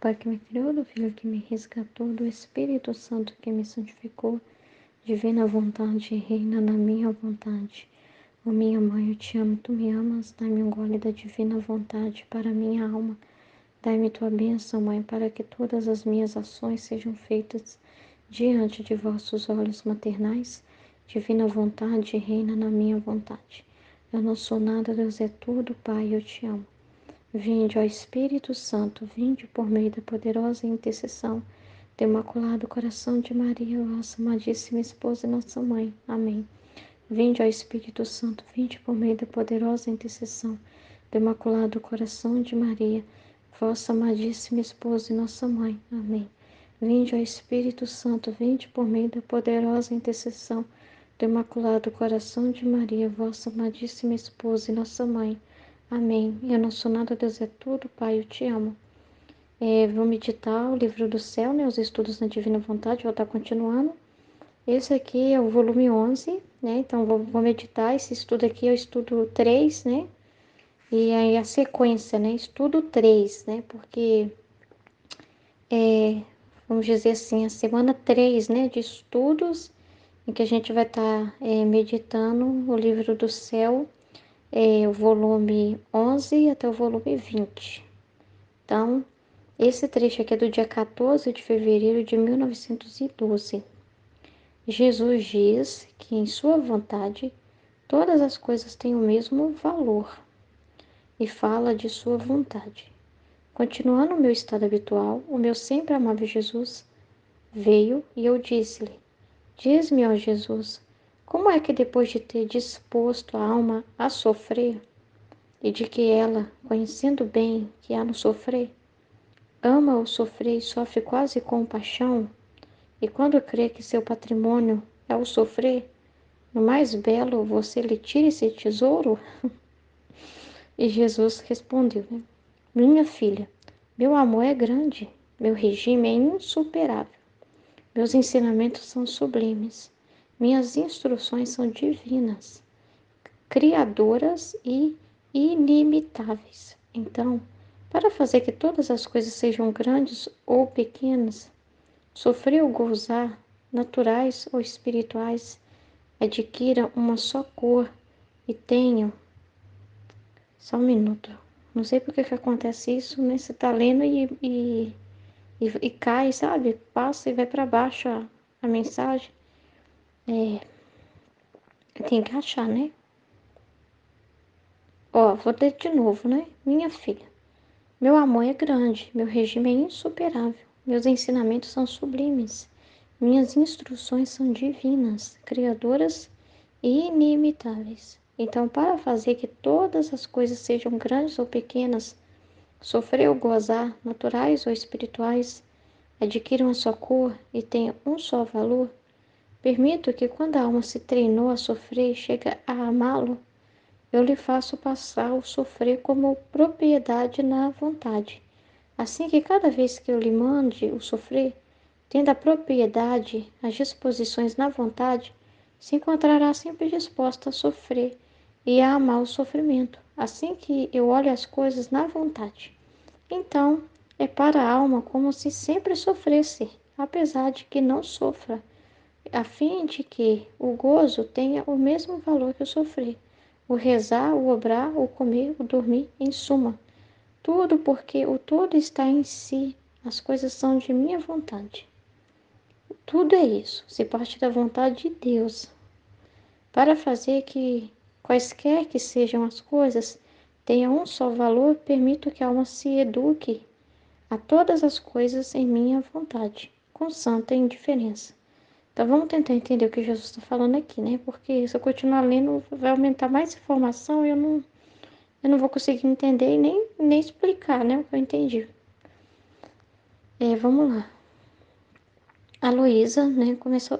Pai que me criou, do Filho que me resgatou, do Espírito Santo que me santificou, divina vontade, reina na minha vontade. Ó minha mãe, eu te amo, tu me amas, dai-me um gole da divina vontade para minha alma. Dai-me tua bênção, Mãe, para que todas as minhas ações sejam feitas diante de vossos olhos maternais. Divina vontade, reina na minha vontade. Eu não sou nada, Deus é tudo, Pai, eu te amo. Vinde, ó Espírito Santo, vinde por meio da poderosa intercessão do Imaculado Coração de Maria, vossa amadíssima esposa e nossa mãe. Amém. Vinde, ó Espírito Santo, vinde por meio da poderosa intercessão do Imaculado Coração de Maria, vossa amadíssima esposa e nossa mãe. Amém. Vinde, ó Espírito Santo, vinde por meio da poderosa intercessão do Imaculado Coração de Maria, vossa amadíssima esposa e nossa mãe. Amém. Eu não sou nada, Deus é tudo, Pai, eu te amo. Vou meditar o livro do céu, né, os estudos na Divina Vontade, vou estar continuando. Esse aqui é o volume 11, né, então vou meditar, esse estudo aqui é o estudo 3, né, e aí a sequência, né, estudo 3, né, porque, vamos dizer assim, a semana 3, né, de estudos, em que a gente vai estar meditando o livro do céu, o volume 11 até o volume 20. Então, esse trecho aqui é do dia 14 de fevereiro de 1912. Jesus diz que em sua vontade todas as coisas têm o mesmo valor e fala de sua vontade. Continuando o meu estado habitual, o meu sempre amável Jesus veio e eu disse-lhe: Diz-me, ó Jesus, como é que depois de ter disposto a alma a sofrer, e de que ela, conhecendo bem que há no sofrer, ama o sofrer e sofre quase com paixão, e quando crê que seu patrimônio é o sofrer, no mais belo você lhe tira esse tesouro? E Jesus respondeu, né? Minha filha, meu amor é grande, meu regime é insuperável, meus ensinamentos são sublimes, minhas instruções são divinas, criadoras e inimitáveis. Então, para fazer que todas as coisas sejam grandes ou pequenas, sofrer ou gozar, naturais ou espirituais, adquiram uma só cor e tenham. Só um minuto. Não sei por que acontece isso, né? Você tá lendo e cai, sabe? Passa e vai para baixo a mensagem. Tem que achar, né? Ó, vou ler de novo, né? Minha filha, meu amor é grande, meu regime é insuperável, meus ensinamentos são sublimes, minhas instruções são divinas, criadoras e inimitáveis. Então, para fazer que todas as coisas sejam grandes ou pequenas, sofrer ou gozar, naturais ou espirituais, adquiram a sua cor e tenham um só valor, permito que quando a alma se treinou a sofrer e chega a amá-lo, eu lhe faço passar o sofrer como propriedade na vontade. Assim que cada vez que eu lhe mande o sofrer, tendo a propriedade, as disposições na vontade, se encontrará sempre disposta a sofrer e a amar o sofrimento, assim que eu olho as coisas na vontade. Então, é para a alma como se sempre sofresse, apesar de que não sofra, a fim de que o gozo tenha o mesmo valor que o sofrer, o rezar, o obrar, o comer, o dormir, em suma. Tudo porque o todo está em si, as coisas são de minha vontade. Tudo é isso, se parte da vontade de Deus, para fazer que, quaisquer que sejam as coisas, tenham um só valor, permito que a alma se eduque a todas as coisas em minha vontade, com santa indiferença. Então vamos tentar entender o que Jesus está falando aqui, né? Porque se eu continuar lendo, vai aumentar mais informação e eu não vou conseguir entender e nem explicar, né? O que eu entendi. Vamos lá. A Luísa, né, começou.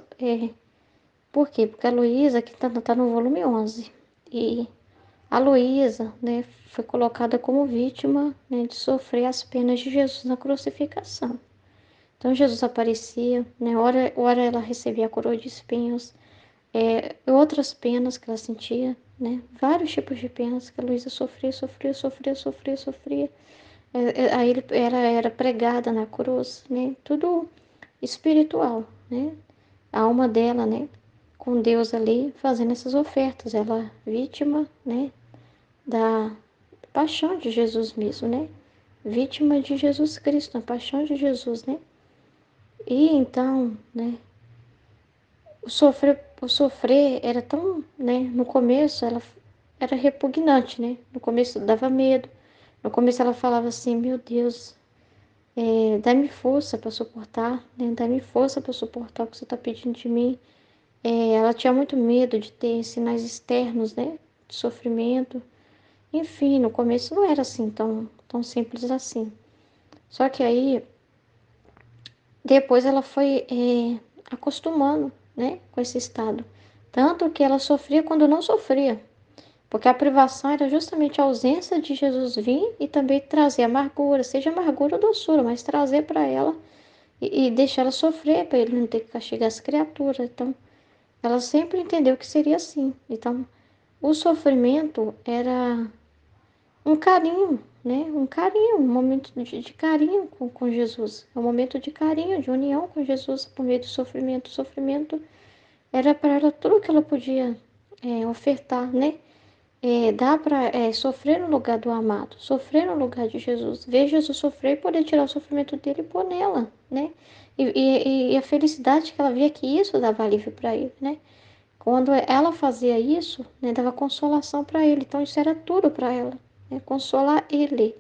Por quê? Porque a Luísa, que tá no volume 11. E a Luísa, né, foi colocada como vítima, né, de sofrer as penas de Jesus na crucificação. Então Jesus aparecia, né, ora ela recebia a coroa de espinhos, outras penas que ela sentia, né, vários tipos de penas que a Luísa sofria. Aí ele era pregada na cruz, né? Tudo espiritual, né? A alma dela, né? Com Deus ali fazendo essas ofertas, ela vítima, né? Da paixão de Jesus mesmo, né? Vítima de Jesus Cristo, a paixão de Jesus, né? E então, né? O sofrer era tão, né? No começo ela era repugnante, né? No começo dava medo. No começo ela falava assim, meu Deus, dá-me força para suportar, né? Dá-me força para suportar o que você está pedindo de mim. Ela tinha muito medo de ter sinais externos, né? De sofrimento. Enfim, no começo não era assim tão simples assim. Só que aí, depois ela foi acostumando, né? Com esse estado. Tanto que ela sofria quando não sofria. Porque a privação era justamente a ausência de Jesus vir e também trazer amargura, seja amargura ou doçura, mas trazer para ela e deixar ela sofrer, para ele não ter que castigar as criaturas. Então, ela sempre entendeu que seria assim. Então, o sofrimento era um carinho, né? Um carinho, um momento de carinho com Jesus. É um momento de carinho, de união com Jesus por meio do sofrimento. O sofrimento era para ela tudo que ela podia ofertar, né? Dá para sofrer no lugar do amado, sofrer no lugar de Jesus, ver Jesus sofrer e poder tirar o sofrimento dele e pôr nela, né? E a felicidade que ela via que isso dava alívio para ele, né? Quando ela fazia isso, né, dava consolação para ele. Então isso era tudo para ela, né? Consolar ele.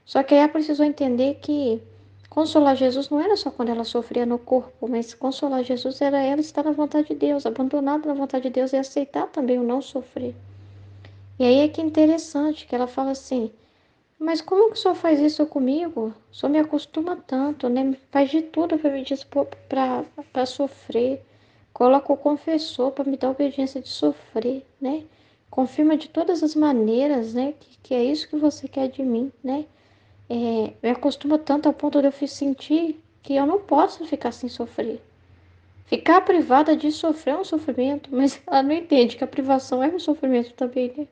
Só que aí ela precisou entender que consolar Jesus não era só quando ela sofria no corpo, mas consolar Jesus era ela estar na vontade de Deus, abandonada na vontade de Deus e aceitar também o não sofrer. E aí é que é interessante que ela fala assim, mas como que o senhor faz isso comigo? O senhor me acostuma tanto, né? Faz de tudo para me dispor para sofrer. Coloca o confessor para me dar a obediência de sofrer, né? Confirma de todas as maneiras, né? Que é isso que você quer de mim, né? Me acostuma tanto ao ponto de eu sentir que eu não posso ficar sem sofrer. Ficar privada de sofrer é um sofrimento, mas ela não entende que a privação é um sofrimento também, né?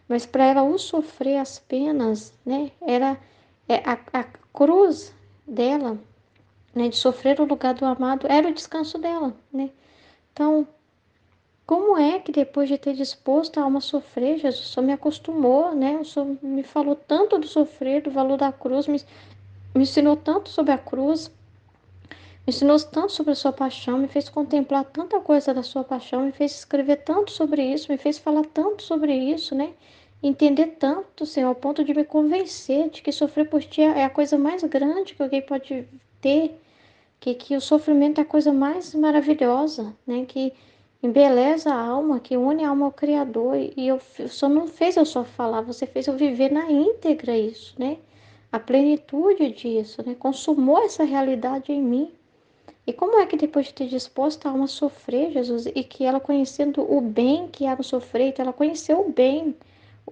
Mas para ela o sofrer as penas, né, era a cruz dela, né, de sofrer o lugar do amado, era o descanso dela, né? Então, como é que depois de ter disposto a alma a sofrer, Jesus só me acostumou, né? O Senhor me falou tanto do sofrer, do valor da cruz, me ensinou tanto sobre a cruz, me ensinou tanto sobre a sua paixão, me fez contemplar tanta coisa da sua paixão, me fez escrever tanto sobre isso, me fez falar tanto sobre isso, né? Entender tanto, Senhor, ao ponto de me convencer de que sofrer por ti é a coisa mais grande que alguém pode ter, que o sofrimento é a coisa mais maravilhosa, né? Que embeleza a alma, que une a alma ao Criador. E o Senhor não fez eu só falar, você fez eu viver na íntegra isso, né? A plenitude disso, né? Consumou essa realidade em mim. E como é que depois de ter disposto a alma a sofrer, Jesus, e que ela conhecendo o bem que há no sofrer, então ela conheceu o bem,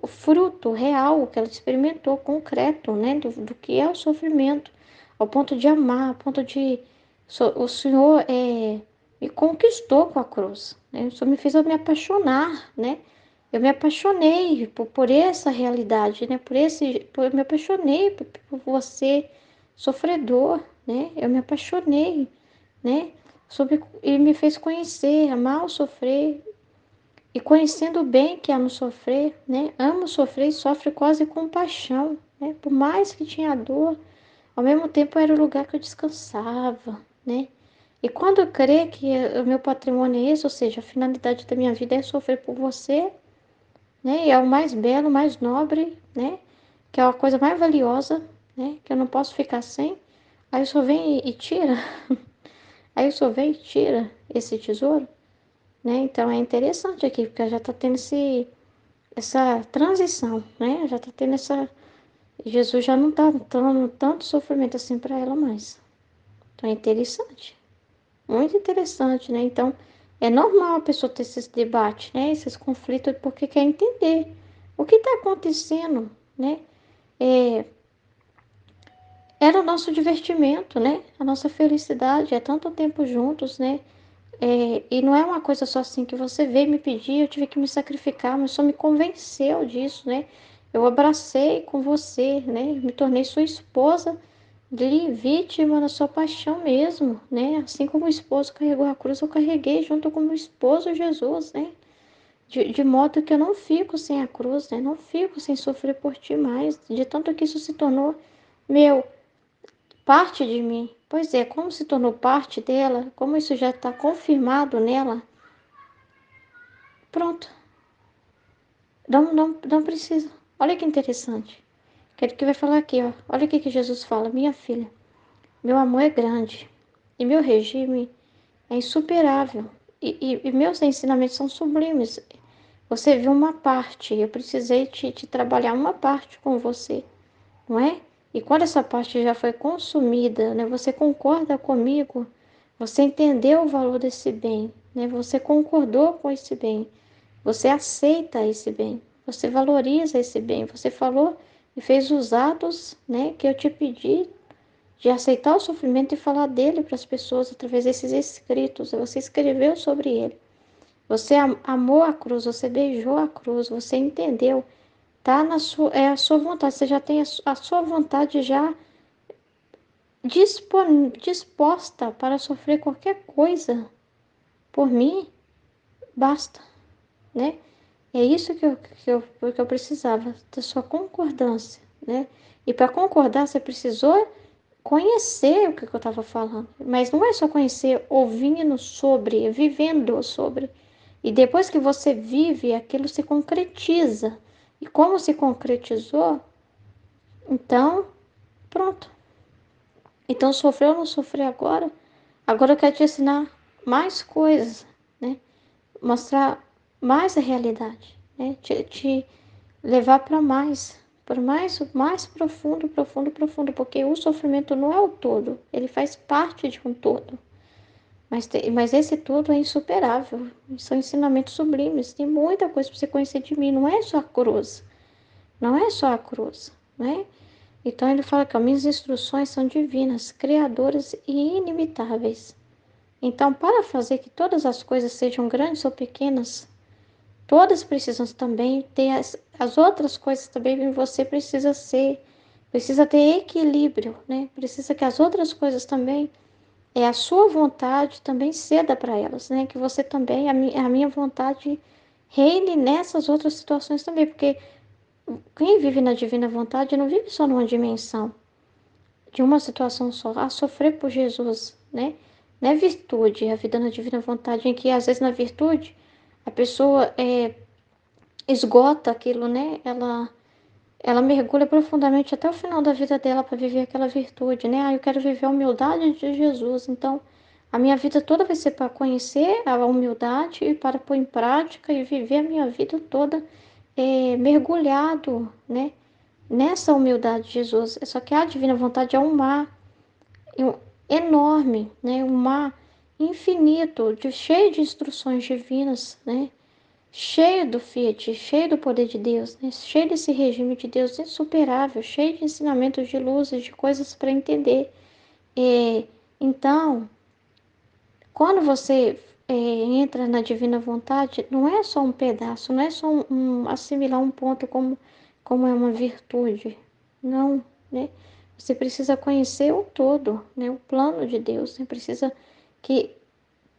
o fruto real que ela experimentou, concreto, né, do que é o sofrimento, ao ponto de amar, ao ponto de... O Senhor me conquistou com a cruz, né? O Senhor me fez eu me apaixonar, né? Eu me apaixonei por essa realidade, né? Eu me apaixonei por você, sofredor, né? Eu me apaixonei, né? E me fez conhecer, amar o sofrer. E conhecendo o bem que há no sofrer, né? Amo sofrer e sofre quase com paixão, né? Por mais que tinha dor, ao mesmo tempo era o lugar que eu descansava, né? E quando eu creio que o meu patrimônio é esse, ou seja, a finalidade da minha vida é sofrer por você, né? E é o mais belo, o mais nobre, né? Que é a coisa mais valiosa, né? Que eu não posso ficar sem. Aí o Senhor vem e tira. Aí o Senhor vem e tira esse tesouro, né? Então é interessante aqui, porque já está tendo essa transição, né? Já está tendo essa. Jesus já não está dando tanto sofrimento assim para ela mais. Então é interessante, muito interessante, né? Então é normal a pessoa ter esses debates, né? Esses conflitos, porque quer entender o que está acontecendo, né? É, era o nosso divertimento, né? A nossa felicidade, é tanto tempo juntos, né? E não é uma coisa só assim que você veio me pedir, eu tive que me sacrificar, mas só me convenceu disso, né? Eu abracei com você, né? Me tornei sua esposa, vítima da sua paixão mesmo, né? Assim como o esposo carregou a cruz, eu carreguei junto com o meu esposo Jesus, né? De modo que eu não fico sem a cruz, né? Não fico sem sofrer por ti mais, de tanto que isso se tornou meu, parte de mim. Pois é, como se tornou parte dela, como isso já está confirmado nela, pronto, não precisa. Olha que interessante. Quero que vai falar aqui, ó. Olha o que Jesus fala, minha filha. Meu amor é grande e meu regime é insuperável. E meus ensinamentos são sublimes. Você viu uma parte, eu precisei te trabalhar uma parte com você, não é? E quando essa parte já foi consumida, né, você concorda comigo, você entendeu o valor desse bem, né? Você concordou com esse bem, você aceita esse bem, você valoriza esse bem, você falou e fez os atos, né, que eu te pedi de aceitar o sofrimento e falar dele para as pessoas através desses escritos. Você escreveu sobre ele. Você amou a cruz, você beijou a cruz, você entendeu. Tá na sua, é a sua vontade, você já tem a sua vontade já disposta para sofrer qualquer coisa por mim, basta, né? É isso que eu precisava, da sua concordância, né? E para concordar, você precisou conhecer o que eu estava falando. Mas não é só conhecer ouvindo sobre, vivendo sobre. E depois que você vive, aquilo se concretiza. E como se concretizou, então, pronto. Então, sofreu ou não sofrer agora? Agora eu quero te ensinar mais coisas, né? Mostrar mais a realidade, né? Te levar para mais profundo, profundo, profundo, porque o sofrimento não é o todo, ele faz parte de um todo. Mas esse todo é insuperável, são ensinamentos sublimes, tem muita coisa para você conhecer de mim, não é só a cruz, não é só a cruz, né? Então ele fala que as minhas instruções são divinas, criadoras e inimitáveis. Então, para fazer que todas as coisas sejam grandes ou pequenas, todas precisam também ter as outras coisas também você precisa ter equilíbrio, né? Precisa que as outras coisas também, a sua vontade também ceda para elas, né? Que você também, a minha vontade reine nessas outras situações também, porque quem vive na divina vontade não vive só numa dimensão, de uma situação só, a sofrer por Jesus, né? Não é virtude, a vida na divina vontade, em que às vezes na virtude a pessoa esgota aquilo, né? Ela mergulha profundamente até o final da vida dela para viver aquela virtude, né? Ah, eu quero viver a humildade de Jesus. Então, a minha vida toda vai ser para conhecer a humildade e para pôr em prática e viver a minha vida toda mergulhado, né? Nessa humildade de Jesus. Só que a divina vontade é um mar enorme, né? Um mar infinito, cheio de instruções divinas, né? Cheio do Fiat, cheio do poder de Deus, né? Cheio desse regime de Deus insuperável, cheio de ensinamentos de luzes, de coisas para entender. Então, quando você entra na divina vontade, não é só um pedaço, não é só assimilar um ponto como é uma virtude. Não, né? Você precisa conhecer o todo, né? O plano de Deus. Você precisa que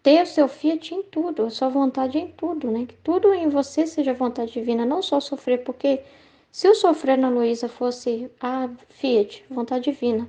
ter o seu fiat em tudo, a sua vontade em tudo, né? Que tudo em você seja vontade divina, não só sofrer, porque se o sofrer na Luísa fosse a fiat, vontade divina,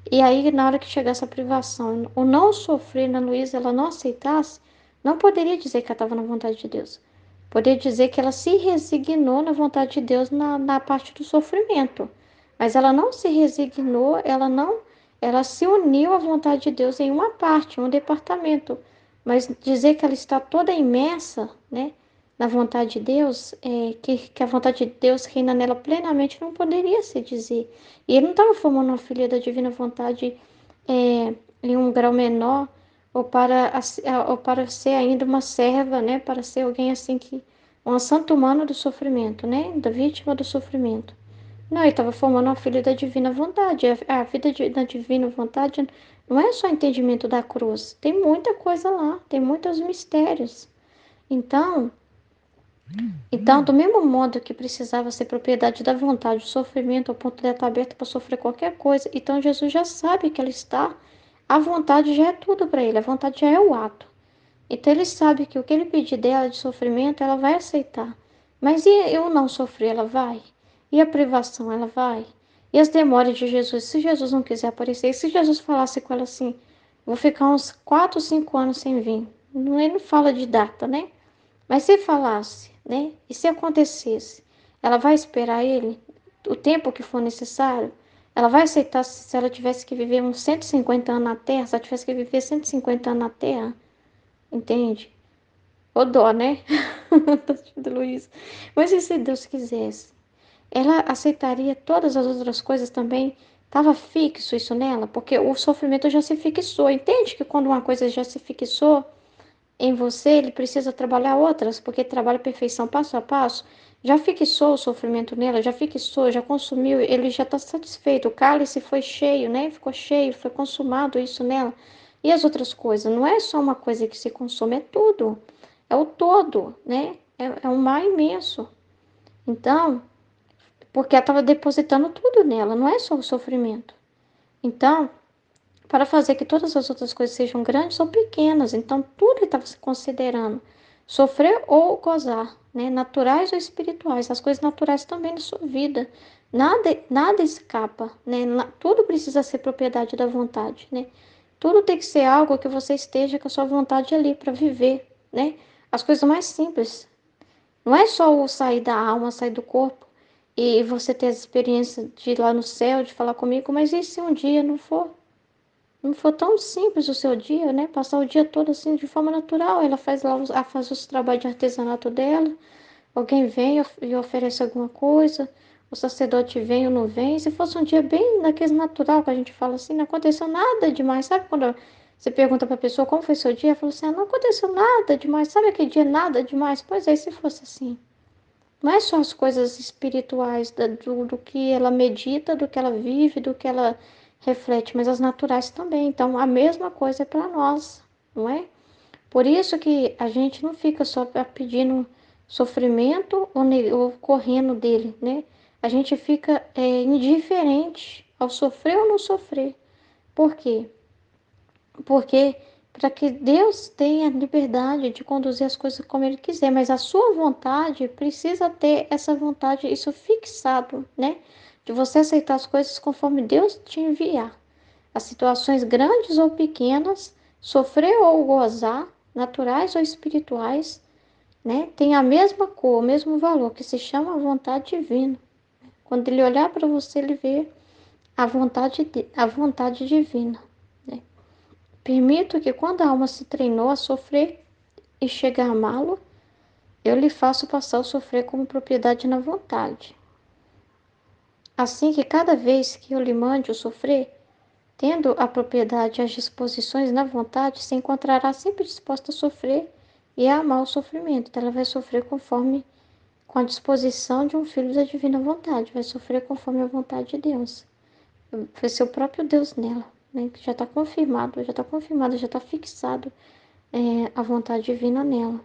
e aí na hora que chegasse a privação, o não sofrer na Luísa, ela não aceitasse, não poderia dizer que ela estava na vontade de Deus. Poderia dizer que ela se resignou na vontade de Deus na parte do sofrimento. Mas ela não se resignou, ela se uniu à vontade de Deus em uma parte, um departamento. Mas dizer que ela está toda imersa, né, na vontade de Deus, que a vontade de Deus reina nela plenamente, não poderia se dizer. E ele não estava formando uma filha da divina vontade em um grau menor, ou para ser ainda uma serva, né, para ser alguém assim que, uma santa humana do sofrimento, né, da vítima do sofrimento. Não, ele estava formando uma filha da divina vontade. A vida da divina vontade não é só entendimento da cruz. Tem muita coisa lá, tem muitos mistérios. Então, Então, do mesmo modo que precisava ser propriedade da vontade, o sofrimento ao ponto de ela estar aberta para sofrer qualquer coisa, então Jesus já sabe que ela está, a vontade já é tudo para ele, a vontade já é o ato. Então ele sabe que o que ele pedir dela de sofrimento, ela vai aceitar. Mas e eu não sofrer, ela vai? E a privação, ela vai? E as demoras de Jesus, se Jesus não quiser aparecer, e se Jesus falasse com ela assim, vou ficar uns 4, 5 anos sem vir. Ele não fala de data, né? Mas se falasse, né? E se acontecesse, ela vai esperar ele o tempo que for necessário? Ela vai aceitar se ela tivesse que viver uns 150 anos na Terra, se ela tivesse que viver 150 anos na Terra? Entende? Ô dó, né? Tá, Luiz. Mas e se Deus quisesse? Ela aceitaria todas as outras coisas também? Estava fixo isso nela? Porque o sofrimento já se fixou. Entende que quando uma coisa já se fixou em você, ele precisa trabalhar outras, porque trabalha a perfeição passo a passo. Já fixou o sofrimento nela, já fixou, já consumiu, ele já está satisfeito. O cálice foi cheio, né? Ficou cheio, foi consumado isso nela. E as outras coisas? Não é só uma coisa que se consome, é tudo. É o todo, né? É um mar imenso. Então, porque ela estava depositando tudo nela, não é só o sofrimento. Então, para fazer que todas as outras coisas sejam grandes ou pequenas. Então, tudo ele estava se considerando. Sofrer ou gozar, né? Naturais ou espirituais. As coisas naturais também da sua vida. Nada escapa, né? Tudo precisa ser propriedade da vontade, né? Tudo tem que ser algo que você esteja com a sua vontade ali para viver, né? As coisas mais simples. Não é só o sair da alma, sair do corpo e você ter a experiência de ir lá no céu, de falar comigo, mas e se um dia não for? Não for tão simples o seu dia, né? Passar o dia todo assim de forma natural. Ela faz lá, ela faz os trabalhos de artesanato dela. Alguém vem e oferece alguma coisa. O sacerdote vem ou não vem. Se fosse um dia bem daquele natural que a gente fala assim, não aconteceu nada demais. Sabe quando você pergunta para a pessoa como foi seu dia? Ela fala assim, ah, não aconteceu nada demais. Sabe aquele dia nada demais? Pois é, se fosse assim. Não é só as coisas espirituais do que ela medita, do que ela vive, do que ela reflete, mas as naturais também. Então, a mesma coisa é para nós, não é? Por isso que a gente não fica só pedindo sofrimento ou correndo dele, né? A gente fica indiferente ao sofrer ou não sofrer. Por quê? Porque para que Deus tenha liberdade de conduzir as coisas como Ele quiser, mas a sua vontade precisa ter essa vontade, isso fixado, né? De você aceitar as coisas conforme Deus te enviar. As situações grandes ou pequenas, sofrer ou gozar, naturais ou espirituais, né? Tem a mesma cor, o mesmo valor, que se chama vontade divina. Quando Ele olhar para você, Ele vê a vontade divina. Né? Permito que quando a alma se treinou a sofrer e chega a amá-lo, eu lhe faço passar o sofrer como propriedade na vontade. Assim que cada vez que eu lhe mande o sofrer, tendo a propriedade e as disposições na vontade, se encontrará sempre disposta a sofrer e a amar o sofrimento. Então ela vai sofrer conforme com a disposição de um filho da divina vontade, vai sofrer conforme a vontade de Deus. Vai ser o próprio Deus nela, né? Que já está fixado a vontade divina nela.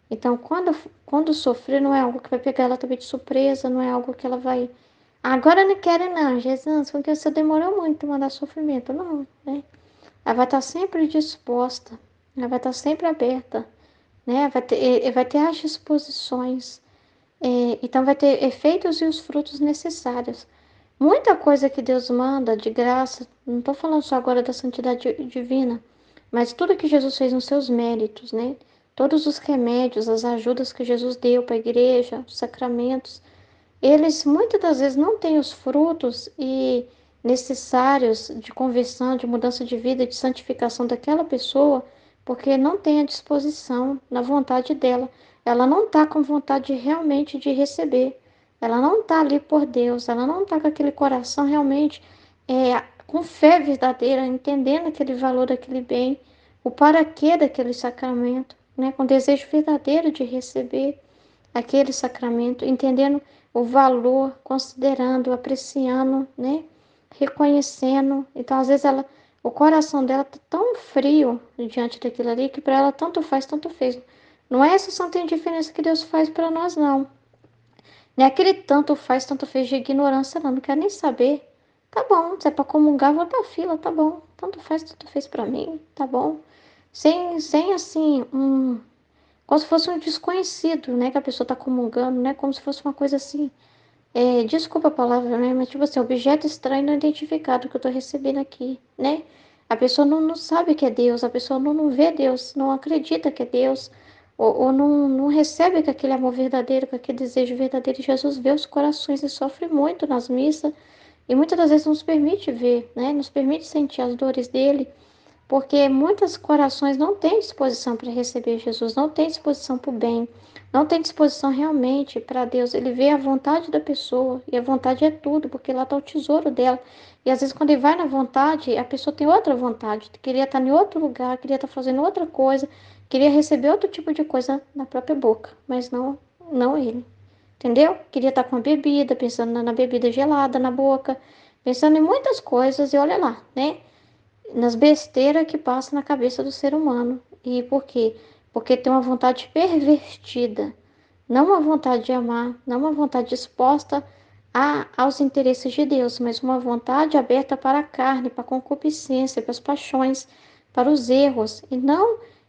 Então, quando sofrer, não é algo que vai pegar ela também de surpresa, não é algo que ela vai. Agora não quero, não, Jesus, porque você demorou muito a mandar sofrimento. Não, né? Ela vai estar sempre disposta, ela vai estar sempre aberta, né? Vai ter as disposições, então vai ter efeitos e os frutos necessários. Muita coisa que Deus manda de graça, não estou falando só agora da santidade divina, mas tudo que Jesus fez nos seus méritos, né? Todos os remédios, as ajudas que Jesus deu para a igreja, os sacramentos, eles muitas das vezes não têm os frutos e necessários de conversão, de mudança de vida, de santificação daquela pessoa, porque não tem a disposição na vontade dela. Ela não está com vontade realmente de receber. Ela não está ali por Deus. Ela não está com aquele coração realmente com fé verdadeira, entendendo aquele valor daquele bem, o para quê daquele sacramento, né? Com desejo verdadeiro de receber aquele sacramento, entendendo o valor, considerando, apreciando, né? Reconhecendo. Então, às vezes, o coração dela tá tão frio diante daquilo ali que para ela tanto faz, tanto fez. Não é essa santa indiferença que Deus faz para nós, não. Não é aquele tanto fez de ignorância, não. Não quero nem saber. Tá bom, se é para comungar, vou pra fila, tá bom. Tanto faz, tanto fez para mim, tá bom. Sem assim, como se fosse um desconhecido, né? Que a pessoa tá comungando, né? Como se fosse uma coisa assim. Desculpa a palavra, né? Mas tipo assim, objeto estranho não identificado que eu tô recebendo aqui, né? A pessoa não sabe que é Deus, a pessoa não vê Deus, não acredita que é Deus, ou não recebe que aquele amor verdadeiro, que aquele desejo verdadeiro. Jesus vê os corações e sofre muito nas missas, e muitas das vezes nos permite ver, né? Nos permite sentir as dores dele, porque muitos corações não têm disposição para receber Jesus, não têm disposição para o bem, não têm disposição realmente para Deus. Ele vê a vontade da pessoa, e a vontade é tudo, porque lá está o tesouro dela. E às vezes quando ele vai na vontade, a pessoa tem outra vontade, queria estar em outro lugar, queria estar fazendo outra coisa, queria receber outro tipo de coisa na própria boca, mas não ele. Entendeu? Queria estar com a bebida, pensando na bebida gelada na boca, pensando em muitas coisas, e olha lá, né? Nas besteiras que passam na cabeça do ser humano. E por quê? Porque tem uma vontade pervertida, não uma vontade de amar, não uma vontade disposta aos interesses de Deus, mas uma vontade aberta para a carne, para a concupiscência, para as paixões, para os erros,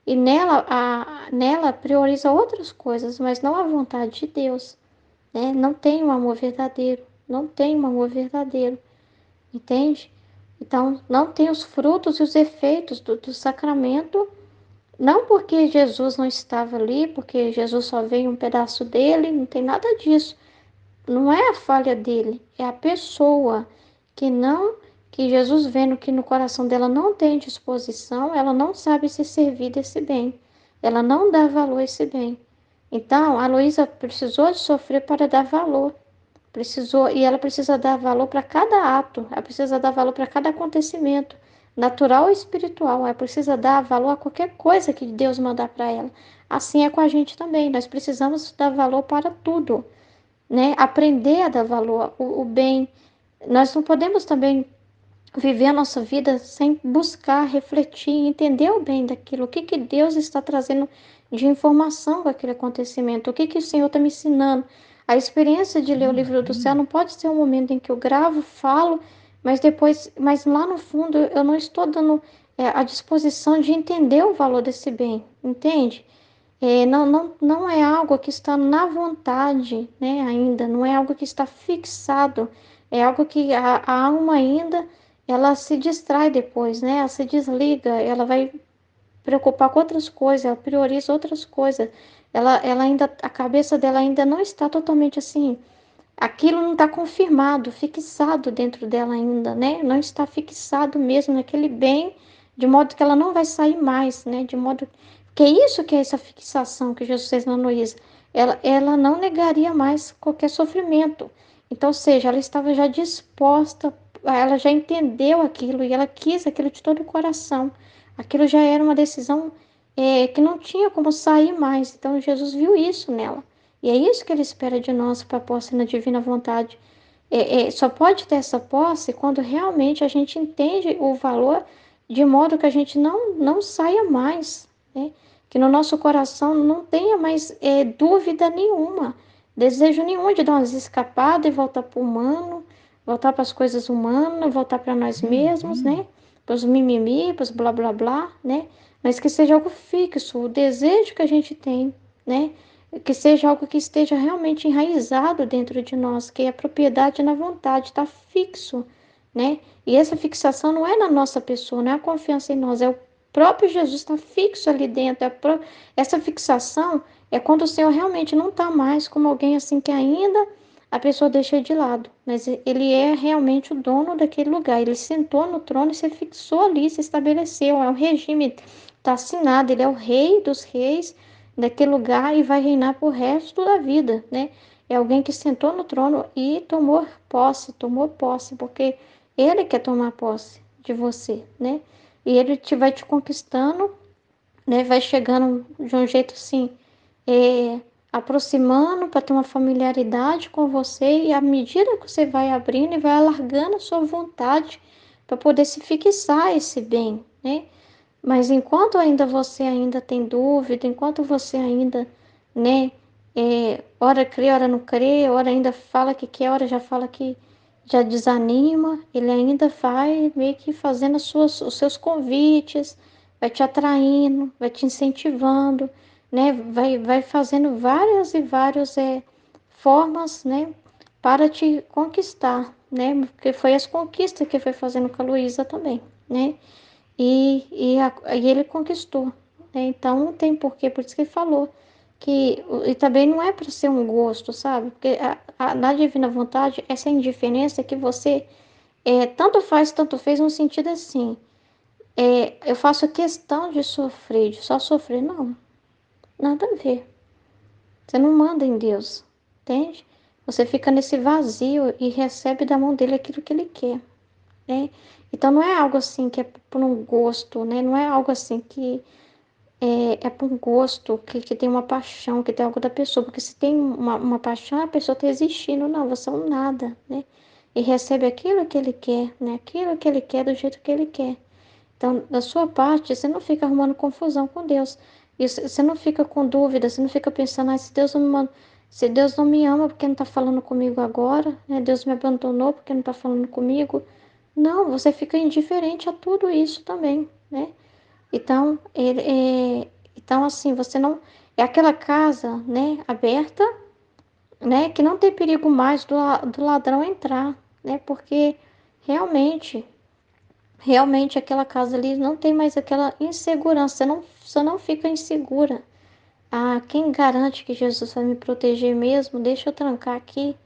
e nela prioriza outras coisas, mas não a vontade de Deus, né? Não tem um amor verdadeiro, não tem um amor verdadeiro. Entende? Então, não tem os frutos e os efeitos do sacramento, não porque Jesus não estava ali, porque Jesus só veio um pedaço dele, não tem nada disso. Não é a falha dele, é a pessoa que não, que Jesus vendo que no coração dela não tem disposição, ela não sabe se servir desse bem. Ela não dá valor a esse bem. Então, a Luísa precisou de sofrer para dar valor. Precisou, e ela precisa dar valor para cada ato, ela precisa dar valor para cada acontecimento, natural ou espiritual. Ela precisa dar valor a qualquer coisa que Deus mandar para ela. Assim é com a gente também. Nós precisamos dar valor para tudo, né? Aprender a dar valor o bem. Nós não podemos também viver a nossa vida sem buscar, refletir, entender o bem daquilo. O que que Deus está trazendo de informação com aquele acontecimento? O que que o Senhor está me ensinando? A experiência de ler o livro do céu não pode ser um momento em que eu gravo, falo, mas depois, mas lá no fundo eu não estou dando a disposição de entender o valor desse bem, entende? Não é algo que está na vontade, né, ainda, não é algo que está fixado, é algo que a alma ainda, ela se distrai depois, né, ela se desliga, ela vai preocupar com outras coisas, ela prioriza outras coisas, ela ainda, a cabeça dela ainda não está totalmente assim, aquilo não está confirmado, fixado dentro dela ainda, né, não está fixado mesmo naquele bem, de modo que ela não vai sair mais, né, de modo que é isso que é essa fixação que Jesus fez na Luísa. Ela não negaria mais qualquer sofrimento. Então, ou seja, ela estava já disposta, ela já entendeu aquilo e ela quis aquilo de todo o coração. Aquilo já era uma decisão que não tinha como sair mais. Então, Jesus viu isso nela. E é isso que ele espera de nós para a posse na divina vontade. Só pode ter essa posse quando realmente a gente entende o valor de modo que a gente não saia mais, né? Que no nosso coração não tenha mais dúvida nenhuma, desejo nenhum de dar umas escapadas e voltar para o humano, voltar para as coisas humanas, voltar para nós mesmos, né? Para os mimimi, para os blá blá blá, né? Mas que seja algo fixo, o desejo que a gente tem, né? Que seja algo que esteja realmente enraizado dentro de nós, que a propriedade na vontade está fixo, né? E essa fixação não é na nossa pessoa, não é a confiança em nós, é o próprio Jesus está fixo ali dentro. Essa fixação é quando o Senhor realmente não está mais como alguém assim que ainda a pessoa deixa de lado, mas ele é realmente o dono daquele lugar. Ele sentou no trono e se fixou ali, se estabeleceu. É o regime, está assinado. Ele é o rei dos reis daquele lugar e vai reinar por resto da vida, né? É alguém que sentou no trono e tomou posse, porque ele quer tomar posse de você, né? E ele vai te conquistando, né? Vai chegando de um jeito assim, aproximando para ter uma familiaridade com você, e à medida que você vai abrindo e vai alargando a sua vontade para poder se fixar esse bem, né? Mas enquanto ainda você ainda tem dúvida, enquanto você ainda, né, ora crê, ora não crê, ora ainda fala que quer, ora já fala que já desanima, ele ainda vai meio que fazendo os seus convites, vai te atraindo, vai te incentivando, né, vai fazendo várias e várias formas, né, para te conquistar, né, porque foi as conquistas que foi fazendo com a Luísa também, né. E ele conquistou, né? Então não tem porquê, por isso que ele falou que e também não é para ser um gosto, sabe? Porque na divina vontade, essa indiferença que você tanto fez no sentido assim, eu faço questão de sofrer, de só sofrer, não, nada a ver. Você não manda em Deus, entende? Você fica nesse vazio e recebe da mão dele aquilo que ele quer, né? Então não é algo assim que é por um gosto, né? Não é algo assim que é por gosto, que tem uma paixão, que tem algo da pessoa. Porque se tem uma paixão, a pessoa está existindo. Não, você é um nada, né? E recebe aquilo que ele quer, né? Aquilo que ele quer do jeito que ele quer. Então, da sua parte, você não fica arrumando confusão com Deus. E você não fica com dúvida, você não fica pensando, se Deus não me se Deus não me ama porque não está falando comigo agora, né? Deus me abandonou porque não está falando comigo. Não, você fica indiferente a tudo isso também, né? Então, então assim, você não é aquela casa, né, aberta, né, que não tem perigo mais do ladrão entrar, né? Porque realmente, realmente aquela casa ali não tem mais aquela insegurança, você não fica insegura. Ah, quem garante que Jesus vai me proteger mesmo? Deixa eu trancar aqui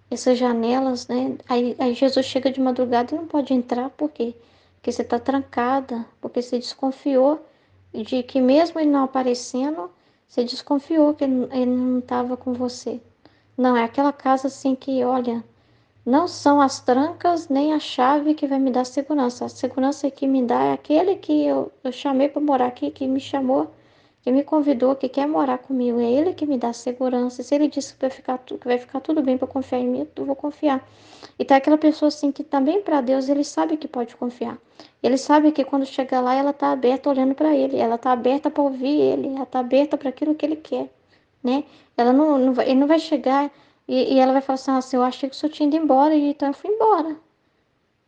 essas janelas, né? Aí Jesus chega de madrugada e não pode entrar, por quê? Porque você está trancada, porque você desconfiou de que mesmo ele não aparecendo, você desconfiou que ele não estava com você. Não, é aquela casa assim que, olha, não são as trancas nem a chave que vai me dar segurança. A segurança que me dá é aquele que eu chamei para morar aqui, que me chamou, que me convidou, que quer morar comigo. É ele que me dá segurança. Se ele disse que vai ficar tudo bem para confiar em mim, eu vou confiar. E tá aquela pessoa assim que também para Deus ele sabe que pode confiar. Ele sabe que quando chegar lá ela tá aberta olhando para ele, ela tá aberta para ouvir ele, ela tá aberta para aquilo que ele quer, né? Ela não vai, ele não vai chegar e ela vai falar assim, eu achei que o senhor tinha ido embora, e então eu fui embora,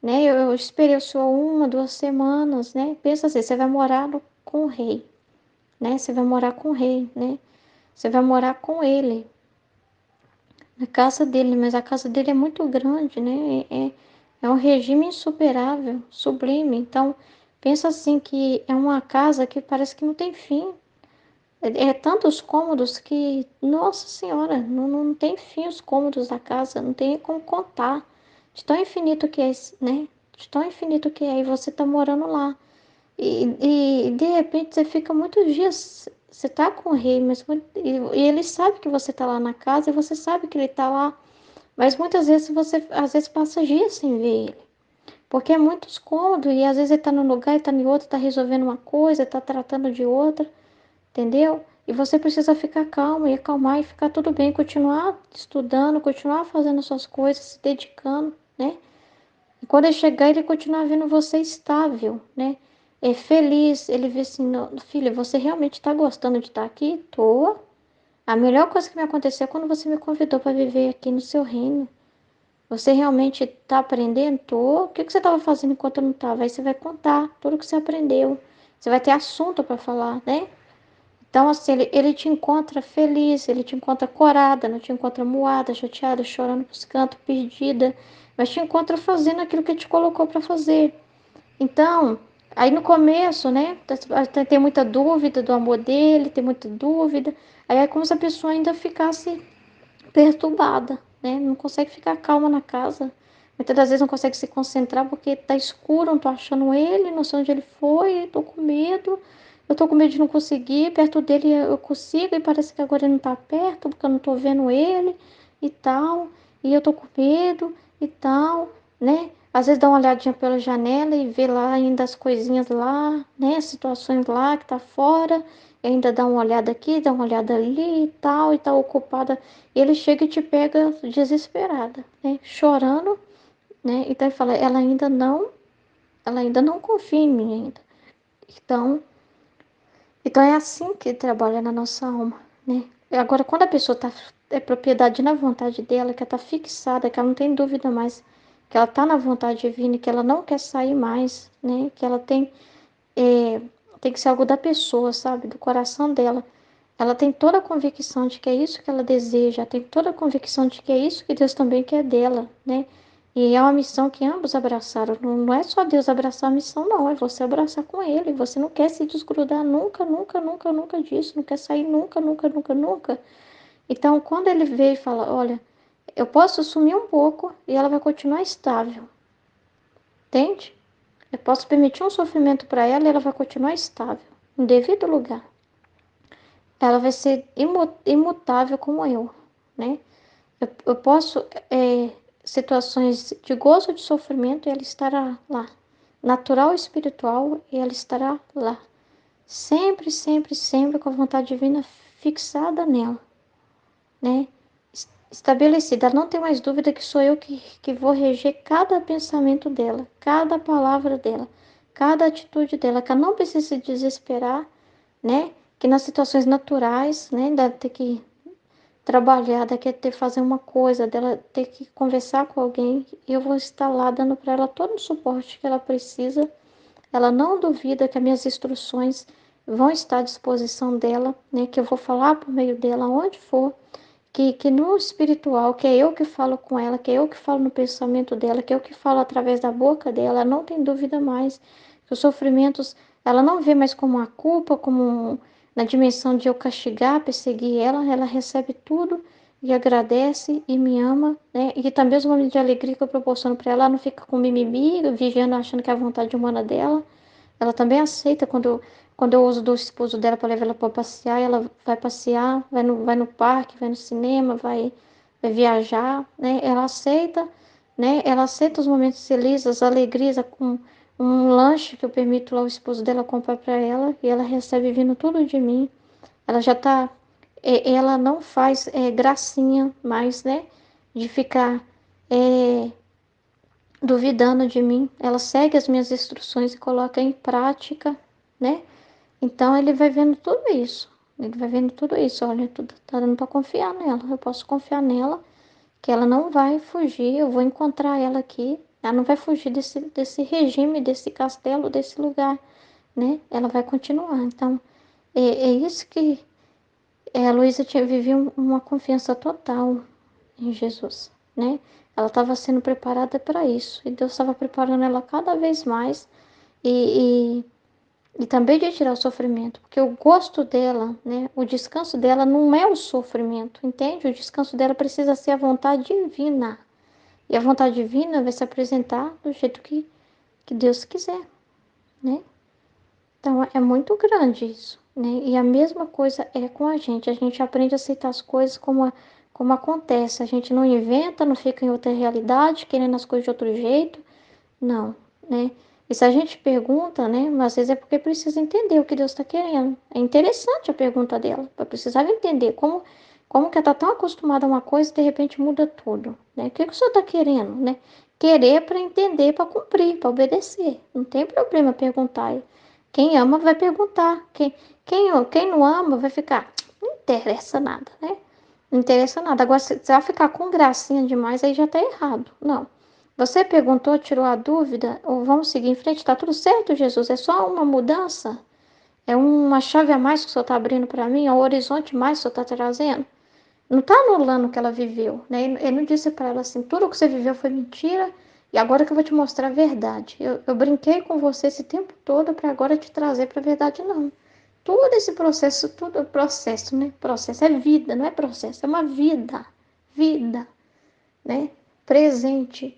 né? Eu esperei o senhor 1, 2 semanas, né? Pensa assim, você vai morar com o rei, né? Você vai morar com o rei, né? Você vai morar com ele, na casa dele, mas a casa dele é muito grande, né? É um regime insuperável, sublime. Então, pensa assim que é uma casa que parece que não tem fim. É tantos cômodos que, nossa senhora, não tem fim os cômodos da casa, não tem como contar. De tão infinito que é, né? De tão infinito que é, e você tá morando lá. E de repente você fica muitos dias, você tá com o rei, mas e ele sabe que você tá lá na casa e você sabe que ele tá lá, mas muitas vezes você às vezes passa dias sem ver ele. Porque é muito cômodo e às vezes ele tá num lugar e tá em outro, tá resolvendo uma coisa, tá tratando de outra, entendeu? E você precisa ficar calma e acalmar e ficar tudo bem, continuar estudando, continuar fazendo suas coisas, se dedicando, né? E quando ele chegar, ele continuar vendo você estável, né? É feliz, ele vê assim, filha, você realmente está gostando de estar aqui? Tô. A melhor coisa que me aconteceu é quando você me convidou para viver aqui no seu reino. Você realmente está aprendendo? Tô. O que você estava fazendo enquanto eu não estava? Aí você vai contar tudo que você aprendeu. Você vai ter assunto para falar, né? Então, assim, ele te encontra feliz, ele te encontra corada, não te encontra moada, chateada, chorando pros cantos, perdida, mas te encontra fazendo aquilo que ele te colocou para fazer. Então, aí no começo, né, tem muita dúvida do amor dele, tem muita dúvida, aí é como se a pessoa ainda ficasse perturbada, né, não consegue ficar calma na casa. Muitas das vezes não consegue se concentrar porque tá escuro, não tô achando ele, não sei onde ele foi, tô com medo. Eu tô com medo de não conseguir, perto dele eu consigo e parece que agora ele não tá perto porque eu não tô vendo ele e tal. E eu tô com medo e tal, né? Às vezes dá uma olhadinha pela janela e vê lá ainda as coisinhas lá, né? As situações lá que tá fora. E ainda dá uma olhada aqui, dá uma olhada ali e tal, e tá ocupada. E ele chega e te pega desesperada, né? Chorando, né? Então ele fala, ela ainda não confia em mim ainda. Então, então é assim que trabalha na nossa alma, né? Agora, quando a pessoa é propriedade na vontade dela, que ela está fixada, que ela não tem dúvida mais, que ela está na vontade divina, que ela não quer sair mais, né? Que ela é, tem que ser algo da pessoa, sabe? Do coração dela. Ela tem toda a convicção de que é isso que ela deseja, tem toda a convicção de que é isso que Deus também quer dela, né? E é uma missão que ambos abraçaram. Não é só Deus abraçar a missão, não. É você abraçar com Ele. Você não quer se desgrudar nunca, nunca, nunca, nunca disso. Não quer sair nunca, nunca, nunca, nunca. Então, quando ele veio e fala, olha, eu posso sumir um pouco e ela vai continuar estável. Entende? Eu posso permitir um sofrimento para ela e ela vai continuar estável, no devido lugar. Ela vai ser imutável como eu, né? Eu posso, situações de gozo ou de sofrimento, e ela estará lá. Natural ou espiritual, e ela estará lá. Sempre, sempre, sempre com a vontade divina fixada nela, né? Estabelecida. Ela não tem mais dúvida que sou eu que vou reger cada pensamento dela, cada palavra dela, cada atitude dela, que ela não precisa se desesperar, né? Que nas situações naturais, né? Deve ter que trabalhar, deve ter que fazer uma coisa, dela ter que conversar com alguém, e eu vou estar lá dando para ela todo o suporte que ela precisa. Ela não duvida que as minhas instruções vão estar à disposição dela, né? Que eu vou falar por meio dela onde for, que no espiritual, que é eu que falo com ela, que é eu que falo no pensamento dela, que é eu que falo através da boca dela, ela não tem dúvida mais que os sofrimentos, ela não vê mais como uma culpa, na dimensão de eu castigar, perseguir ela recebe tudo e agradece e me ama, né? E também os momentos de alegria que eu proporciono para ela, ela não fica com mimimi, vigiando, achando que é a vontade humana dela. Ela também aceita quando eu uso do esposo dela para levar ela para passear, ela vai passear, vai no parque, vai no cinema, vai viajar, né? Ela aceita, né? Ela aceita os momentos felizes, as alegrias, com um lanche que eu permito lá o esposo dela comprar para ela, e ela recebe vindo tudo de mim. Ela já tá, ela não faz gracinha mais, né? De ficar duvidando de mim. Ela segue as minhas instruções e coloca em prática, né? Então ele vai vendo tudo isso. Ele vai vendo tudo isso. Olha, tudo tá dando para confiar nela. Eu posso confiar nela, que ela não vai fugir. Eu vou encontrar ela aqui. Ela não vai fugir desse regime, desse castelo, desse lugar, né? Ela vai continuar. Então, é isso que a Luísa vivia uma confiança total em Jesus, né? Ela estava sendo preparada para isso. E Deus estava preparando ela cada vez mais. E, e também de tirar o sofrimento, porque o gosto dela, né, o descanso dela não é o sofrimento, entende? O descanso dela precisa ser a vontade divina. E a vontade divina vai se apresentar do jeito que Deus quiser, né? Então é muito grande isso, né? E a mesma coisa é com a gente aprende a aceitar as coisas como acontece. A gente não inventa, não fica em outra realidade, querendo as coisas de outro jeito. Não, né? E se a gente pergunta, né? Mas às vezes é porque precisa entender o que Deus está querendo. É interessante a pergunta dela, para precisar entender como que ela está tão acostumada a uma coisa e de repente muda tudo, né? O que que o senhor está querendo, né? Querer para entender, para cumprir, para obedecer. Não tem problema perguntar. Quem ama vai perguntar. Quem não ama vai ficar, não interessa nada, né? Não interessa nada. Agora, se vai ficar com gracinha demais, aí já está errado. Não. Você perguntou, tirou a dúvida, ou vamos seguir em frente? Está tudo certo, Jesus? É só uma mudança? É uma chave a mais que o Senhor está abrindo para mim? É um horizonte mais que o Senhor está trazendo? Não está anulando o que ela viveu, né? Ele não disse para ela assim, tudo o que você viveu foi mentira e agora que eu vou te mostrar a verdade. Eu brinquei com você esse tempo todo para agora te trazer para a verdade, não. Todo esse processo, tudo é processo, né? Processo é vida, não é processo, é uma vida. Vida, né? Presente.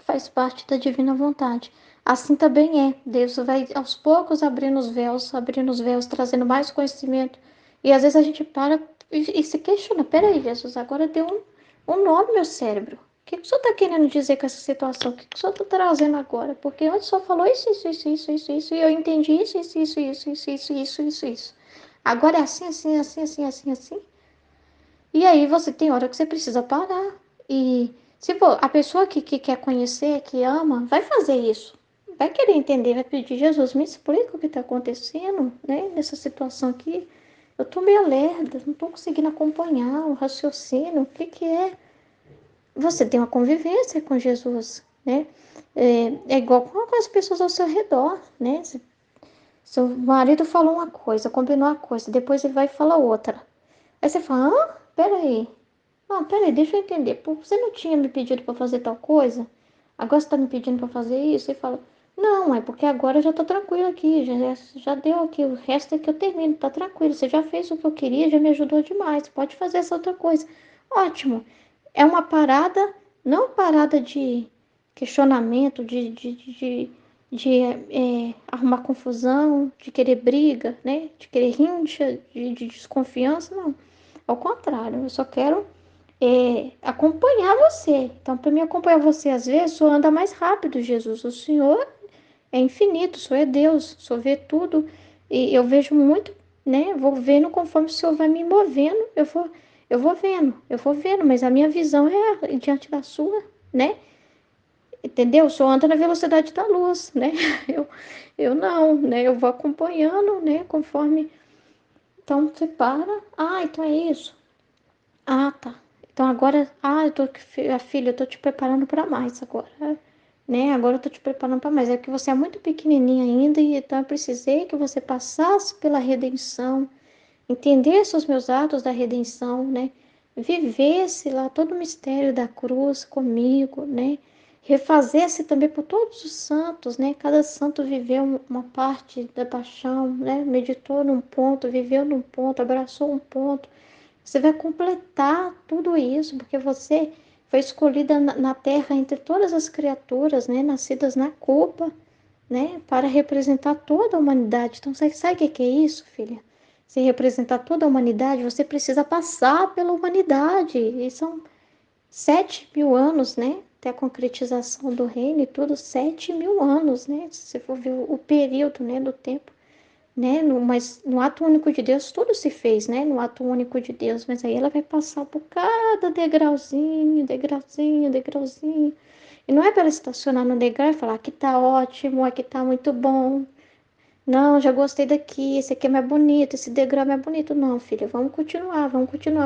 Faz parte da divina vontade. Assim também é. Deus vai aos poucos abrindo os véus, trazendo mais conhecimento. E às vezes a gente para e se questiona: peraí, Jesus, agora deu um nó no meu cérebro. O que o senhor está querendo dizer com essa situação? O que o senhor está trazendo agora? Porque antes só falou isso, e eu entendi isso. Agora é assim. E aí você tem hora que você precisa parar. E se for a pessoa que quer conhecer, que ama, vai fazer isso. vai querer entender, vai pedir, Jesus, me explica o que está acontecendo, né? Nessa situação aqui. Eu estou meio lerda, não estou conseguindo acompanhar o raciocínio, o que que é? Você tem uma convivência com Jesus, né? É igual com as pessoas ao seu redor, né? Seu marido falou uma coisa, combinou uma coisa, depois ele vai e fala outra. Aí você fala, peraí. Ah, peraí, deixa eu entender. Pô, você não tinha me pedido para fazer tal coisa? Agora você tá me pedindo para fazer isso? E fala, não, é porque agora eu já tô tranquila aqui, já deu aqui, o resto é que eu termino, tá tranquilo. Você já fez o que eu queria, já me ajudou demais. Pode fazer essa outra coisa. Ótimo. É uma parada, não parada de questionamento, de arrumar confusão, de querer briga, né? De querer rincha, de desconfiança, não. Ao contrário, eu só quero acompanhar você. Então, para mim acompanhar você, às vezes, o Senhor anda mais rápido, Jesus. O Senhor é infinito, o Senhor é Deus, o Senhor vê tudo. E eu vejo muito, né? Vou vendo conforme o Senhor vai me movendo, eu vou vendo, mas a minha visão é diante da sua, né? Entendeu? O Senhor anda na velocidade da luz, né? Eu, eu não, né? Eu vou acompanhando, né? Conforme. Então, você para. Ah, então é isso. Ah, tá. Então agora, filha, eu tô te preparando para mais agora, né? Agora eu tô te preparando para mais. É que você é muito pequenininha ainda e então eu precisei que você passasse pela redenção, entendesse os meus atos da redenção, né? Vivesse lá todo o mistério da cruz comigo, né? Refazesse também por todos os santos, né? Cada santo viveu uma parte da paixão, né? Meditou num ponto, viveu num ponto, abraçou um ponto. Você vai completar tudo isso, porque você foi escolhida na terra entre todas as criaturas, né, nascidas na culpa, né, para representar toda a humanidade. Então, você sabe o que é isso, filha? Se representar toda a humanidade, você precisa passar pela humanidade. E são 7.000 anos, né? Até a concretização do reino e tudo, 7.000 anos, né? Se você for ver o período, né, do tempo, né? Mas no ato único de Deus tudo se fez, né? No ato único de Deus, mas aí ela vai passar por cada degrauzinho, degrauzinho, degrauzinho. E não é para ela estacionar no degrau e falar, aqui tá ótimo, aqui tá muito bom. Não, já gostei daqui, esse aqui é mais bonito, esse degrau é mais bonito. Não, filha, vamos continuar,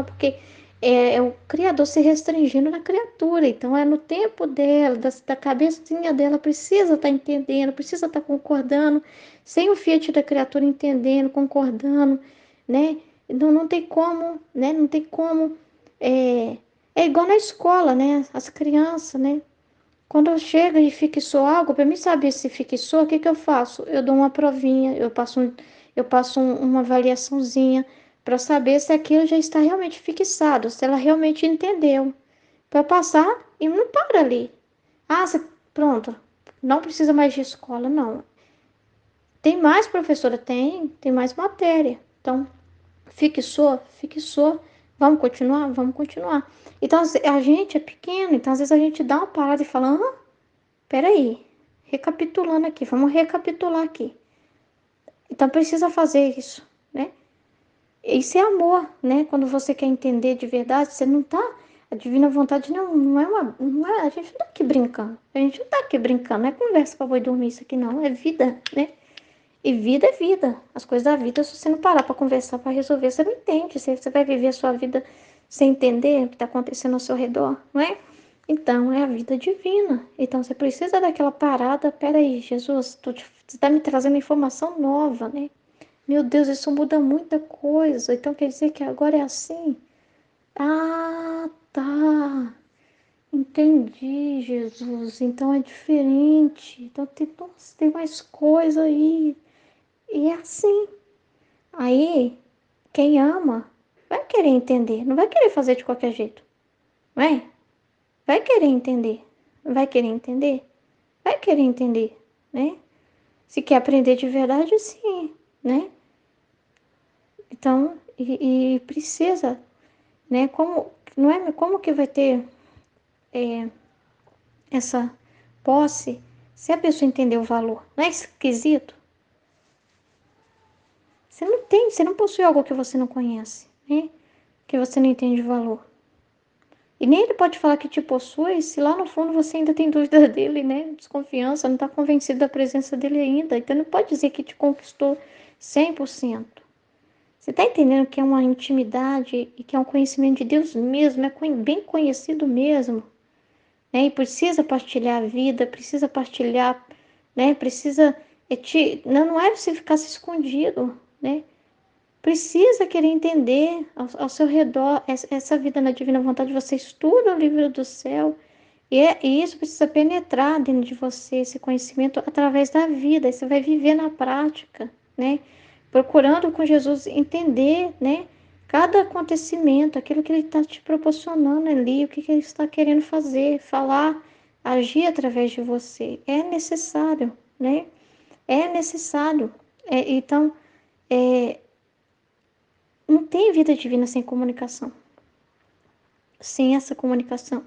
porque é o Criador se restringindo na criatura. Então é no tempo dela, da cabecinha dela, precisa estar entendendo, precisa estar concordando, sem o fiat da criatura entendendo, concordando, né? Então não tem como, né? Não tem como. É, é igual na escola, né? As crianças, né? Quando eu chego e fixou algo, para mim saber se fixou, o que que eu faço? Eu dou uma provinha, eu passo uma avaliaçãozinha para saber se aquilo já está realmente fixado, se ela realmente entendeu. Para passar e não para ali. Ah, pronto, não precisa mais de escola, não. Tem mais professora? Tem mais matéria. Então, fixou. Vamos continuar? Vamos continuar. Então, a gente é pequeno, então às vezes a gente dá uma parada e fala, peraí, recapitulando aqui, vamos recapitular aqui. Então precisa fazer isso, né? Isso é amor, né? Quando você quer entender de verdade, você não tá. A divina vontade não é uma. Não é, a gente não tá aqui brincando. A gente não tá aqui brincando, não é conversa pra boi dormir isso aqui, não. É vida, né? E vida é vida. As coisas da vida, se você não parar pra conversar, pra resolver, você não entende. Você vai viver a sua vida sem entender o que tá acontecendo ao seu redor, não é? Então, é a vida divina. Então, você precisa daquela parada. Peraí, Jesus, você tá me trazendo informação nova, né? Meu Deus, isso muda muita coisa. Então, quer dizer que agora é assim? Ah, tá. Entendi, Jesus. Então é diferente. Então nossa, tem mais coisa aí. E é assim. Aí, quem ama vai querer entender. Não vai querer fazer de qualquer jeito. Vai? Vai querer entender. Vai querer entender? Vai querer entender, né? Se quer aprender de verdade, sim, né? Então, e precisa, né? Como, não é, como que vai ter essa posse se a pessoa entender o valor? Não é esquisito? Você não possui algo que você não conhece, né? Que você não entende o valor. E nem ele pode falar que te possui se lá no fundo você ainda tem dúvida dele, né? Desconfiança, não está convencido da presença dele ainda. Então não pode dizer que te conquistou 100%. Você está entendendo que é uma intimidade e que é um conhecimento de Deus mesmo, é bem conhecido mesmo, né? E precisa partilhar a vida, precisa partilhar, né? Precisa não é você ficar se escondido, né? Precisa querer entender ao seu redor essa vida na divina vontade. Você estuda o livro do céu e isso precisa penetrar dentro de você, esse conhecimento através da vida. Aí você vai viver na prática, né? Procurando com Jesus entender, né? Cada acontecimento, aquilo que ele está te proporcionando ali, o que ele está querendo fazer, falar, agir através de você. É necessário, né? É necessário. Então, não tem vida divina sem comunicação. Sem essa comunicação.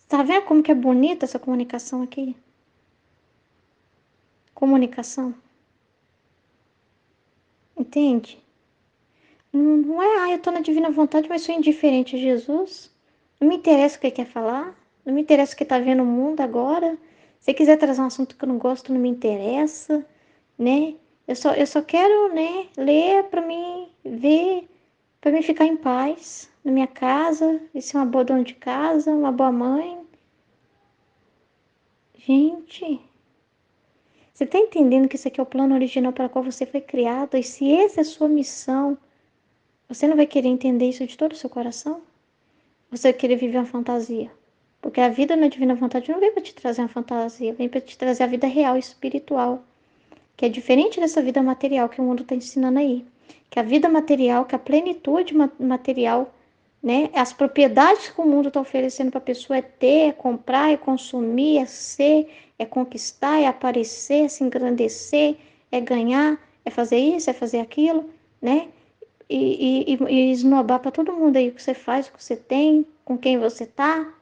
Tá vendo como que é bonita essa comunicação aqui? Comunicação. Entende? Não é, eu tô na divina vontade, mas sou indiferente a Jesus. Não me interessa o que ele quer falar. Não me interessa o que tá vendo o mundo agora. Se quiser trazer um assunto que eu não gosto, não me interessa, né? Eu só quero, né, ler para mim ver, para mim ficar em paz na minha casa, e ser uma boa dona de casa, uma boa mãe. Gente, você está entendendo que isso aqui é o plano original para o qual você foi criado? E se essa é a sua missão, você não vai querer entender isso de todo o seu coração? Você vai querer viver uma fantasia? Porque a vida na divina vontade não vem para te trazer uma fantasia, vem para te trazer a vida real e espiritual, que é diferente dessa vida material que o mundo está ensinando aí. Que a vida material, que a plenitude material, né? As propriedades que o mundo está oferecendo para a pessoa é ter, é comprar, é consumir, é ser, é conquistar, é aparecer, é se engrandecer, é ganhar, é fazer isso, é fazer aquilo, né? E esnobar para todo mundo aí o que você faz, o que você tem, com quem você tá,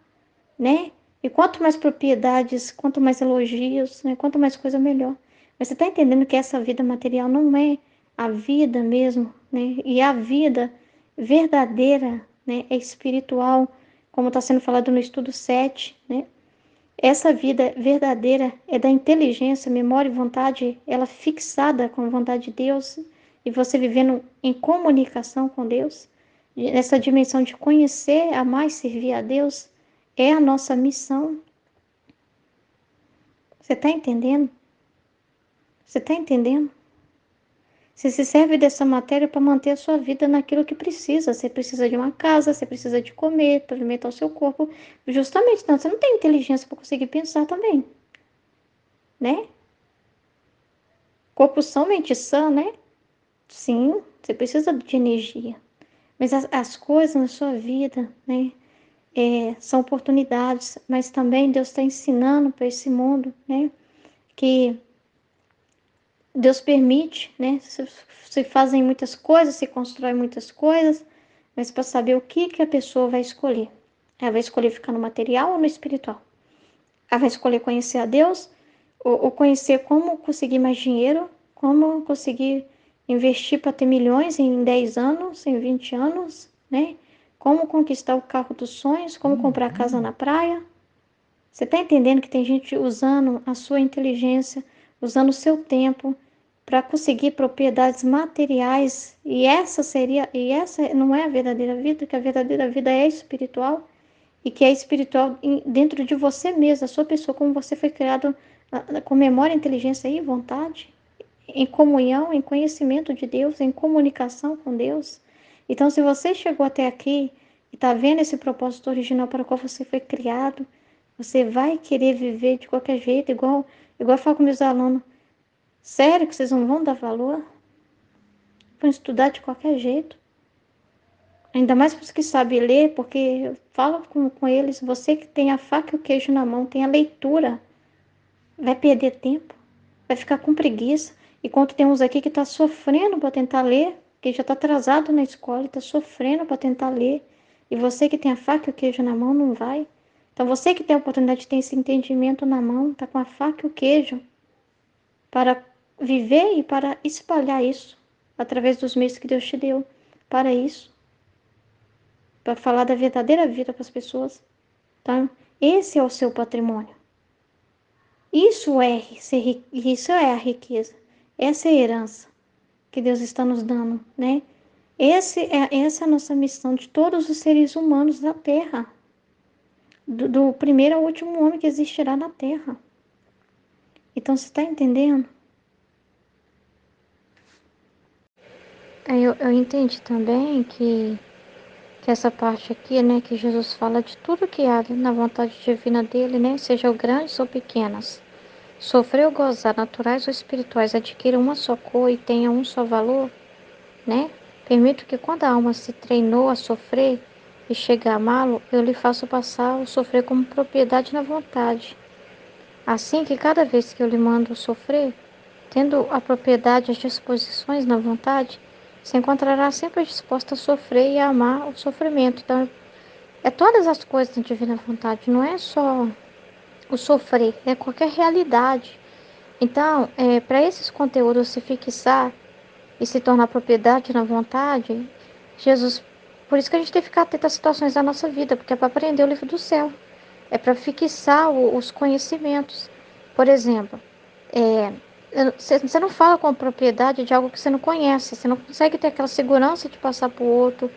né? E quanto mais propriedades, quanto mais elogios, né? Quanto mais coisa, melhor. Mas você está entendendo que essa vida material não é a vida mesmo, né? E a vida verdadeira, né? É espiritual, como está sendo falado no estudo 7, né? Essa vida verdadeira é da inteligência, memória e vontade, ela fixada com a vontade de Deus e você vivendo em comunicação com Deus, nessa dimensão de conhecer, amar e servir a Deus, é a nossa missão. Você está entendendo? Você está entendendo? Você se serve dessa matéria para manter a sua vida naquilo que precisa. Você precisa de uma casa, você precisa de comer, para alimentar o seu corpo. Justamente, não, você não tem inteligência para conseguir pensar também, né? Corpo são, mente sã, né? Sim, você precisa de energia. Mas as coisas na sua vida, né? São oportunidades, mas também Deus está ensinando para esse mundo, né? Que Deus permite, né? Se fazem muitas coisas, se constrói muitas coisas, mas para saber o que a pessoa vai escolher. Ela vai escolher ficar no material ou no espiritual? Ela vai escolher conhecer a Deus ou conhecer como conseguir mais dinheiro, como conseguir investir para ter milhões em 10 anos, em 20 anos, né? Como conquistar o carro dos sonhos, como comprar casa na praia. Você está entendendo que tem gente usando a sua inteligência, usando o seu tempo para conseguir propriedades materiais e essa não é a verdadeira vida, que a verdadeira vida é espiritual e que é espiritual dentro de você mesmo, a sua pessoa, como você foi criado com memória, inteligência e vontade, em comunhão, em conhecimento de Deus, em comunicação com Deus. Então, se você chegou até aqui e está vendo esse propósito original para o qual você foi criado, você vai querer viver de qualquer jeito, igual eu falo com meus alunos. Sério que vocês não vão dar valor? Vão estudar de qualquer jeito? Ainda mais para os que sabem ler, porque eu falo com eles, você que tem a faca e o queijo na mão, tem a leitura, vai perder tempo, vai ficar com preguiça. Enquanto tem uns aqui que está sofrendo para tentar ler, que já está atrasado na escola, está sofrendo para tentar ler. E você que tem a faca e o queijo na mão, não vai. Então você que tem a oportunidade de ter esse entendimento na mão, está com a faca e o queijo, para viver e para espalhar isso, através dos meios que Deus te deu, para isso. para falar da verdadeira vida para as pessoas, tá? Esse é o seu patrimônio. Isso é a riqueza. Essa é a herança que Deus está nos dando, né? Essa é a nossa missão de todos os seres humanos da Terra, do primeiro ao último homem que existirá na Terra. Então, você está entendendo? Eu entendi também que essa parte aqui, né, que Jesus fala de tudo que há na vontade divina dele, né, sejam grandes ou pequenas, sofrer ou gozar, naturais ou espirituais, adquira uma só cor e tenha um só valor, né? Permito que quando a alma se treinou a sofrer e chega a amá-lo, eu lhe faço passar o sofrer como propriedade na vontade. Assim que cada vez que eu lhe mando sofrer, tendo a propriedade e as disposições na vontade, se encontrará sempre disposta a sofrer e a amar o sofrimento. Então, é todas as coisas da divina vontade, não é só o sofrer, é qualquer realidade. Então, para esses conteúdos se fixar e se tornar propriedade na vontade, Jesus, por isso que a gente tem que ficar atento às situações da nossa vida, porque é para aprender o livro do céu, é para fixar os conhecimentos. Por exemplo, é, você não fala com propriedade de algo que você não conhece, você não consegue ter aquela segurança de passar para o outro,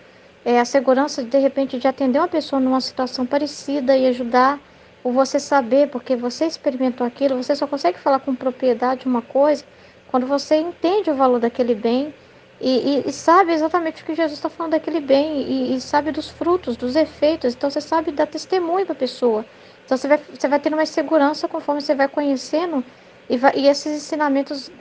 a segurança de repente de atender uma pessoa numa situação parecida e ajudar, ou você saber, porque você experimentou aquilo, você só consegue falar com propriedade uma coisa quando você entende o valor daquele bem e sabe exatamente o que Jesus está falando daquele bem e sabe dos frutos, dos efeitos, então você sabe dar testemunho para a pessoa. Então você vai tendo mais segurança conforme você vai conhecendo e esses ensinamentos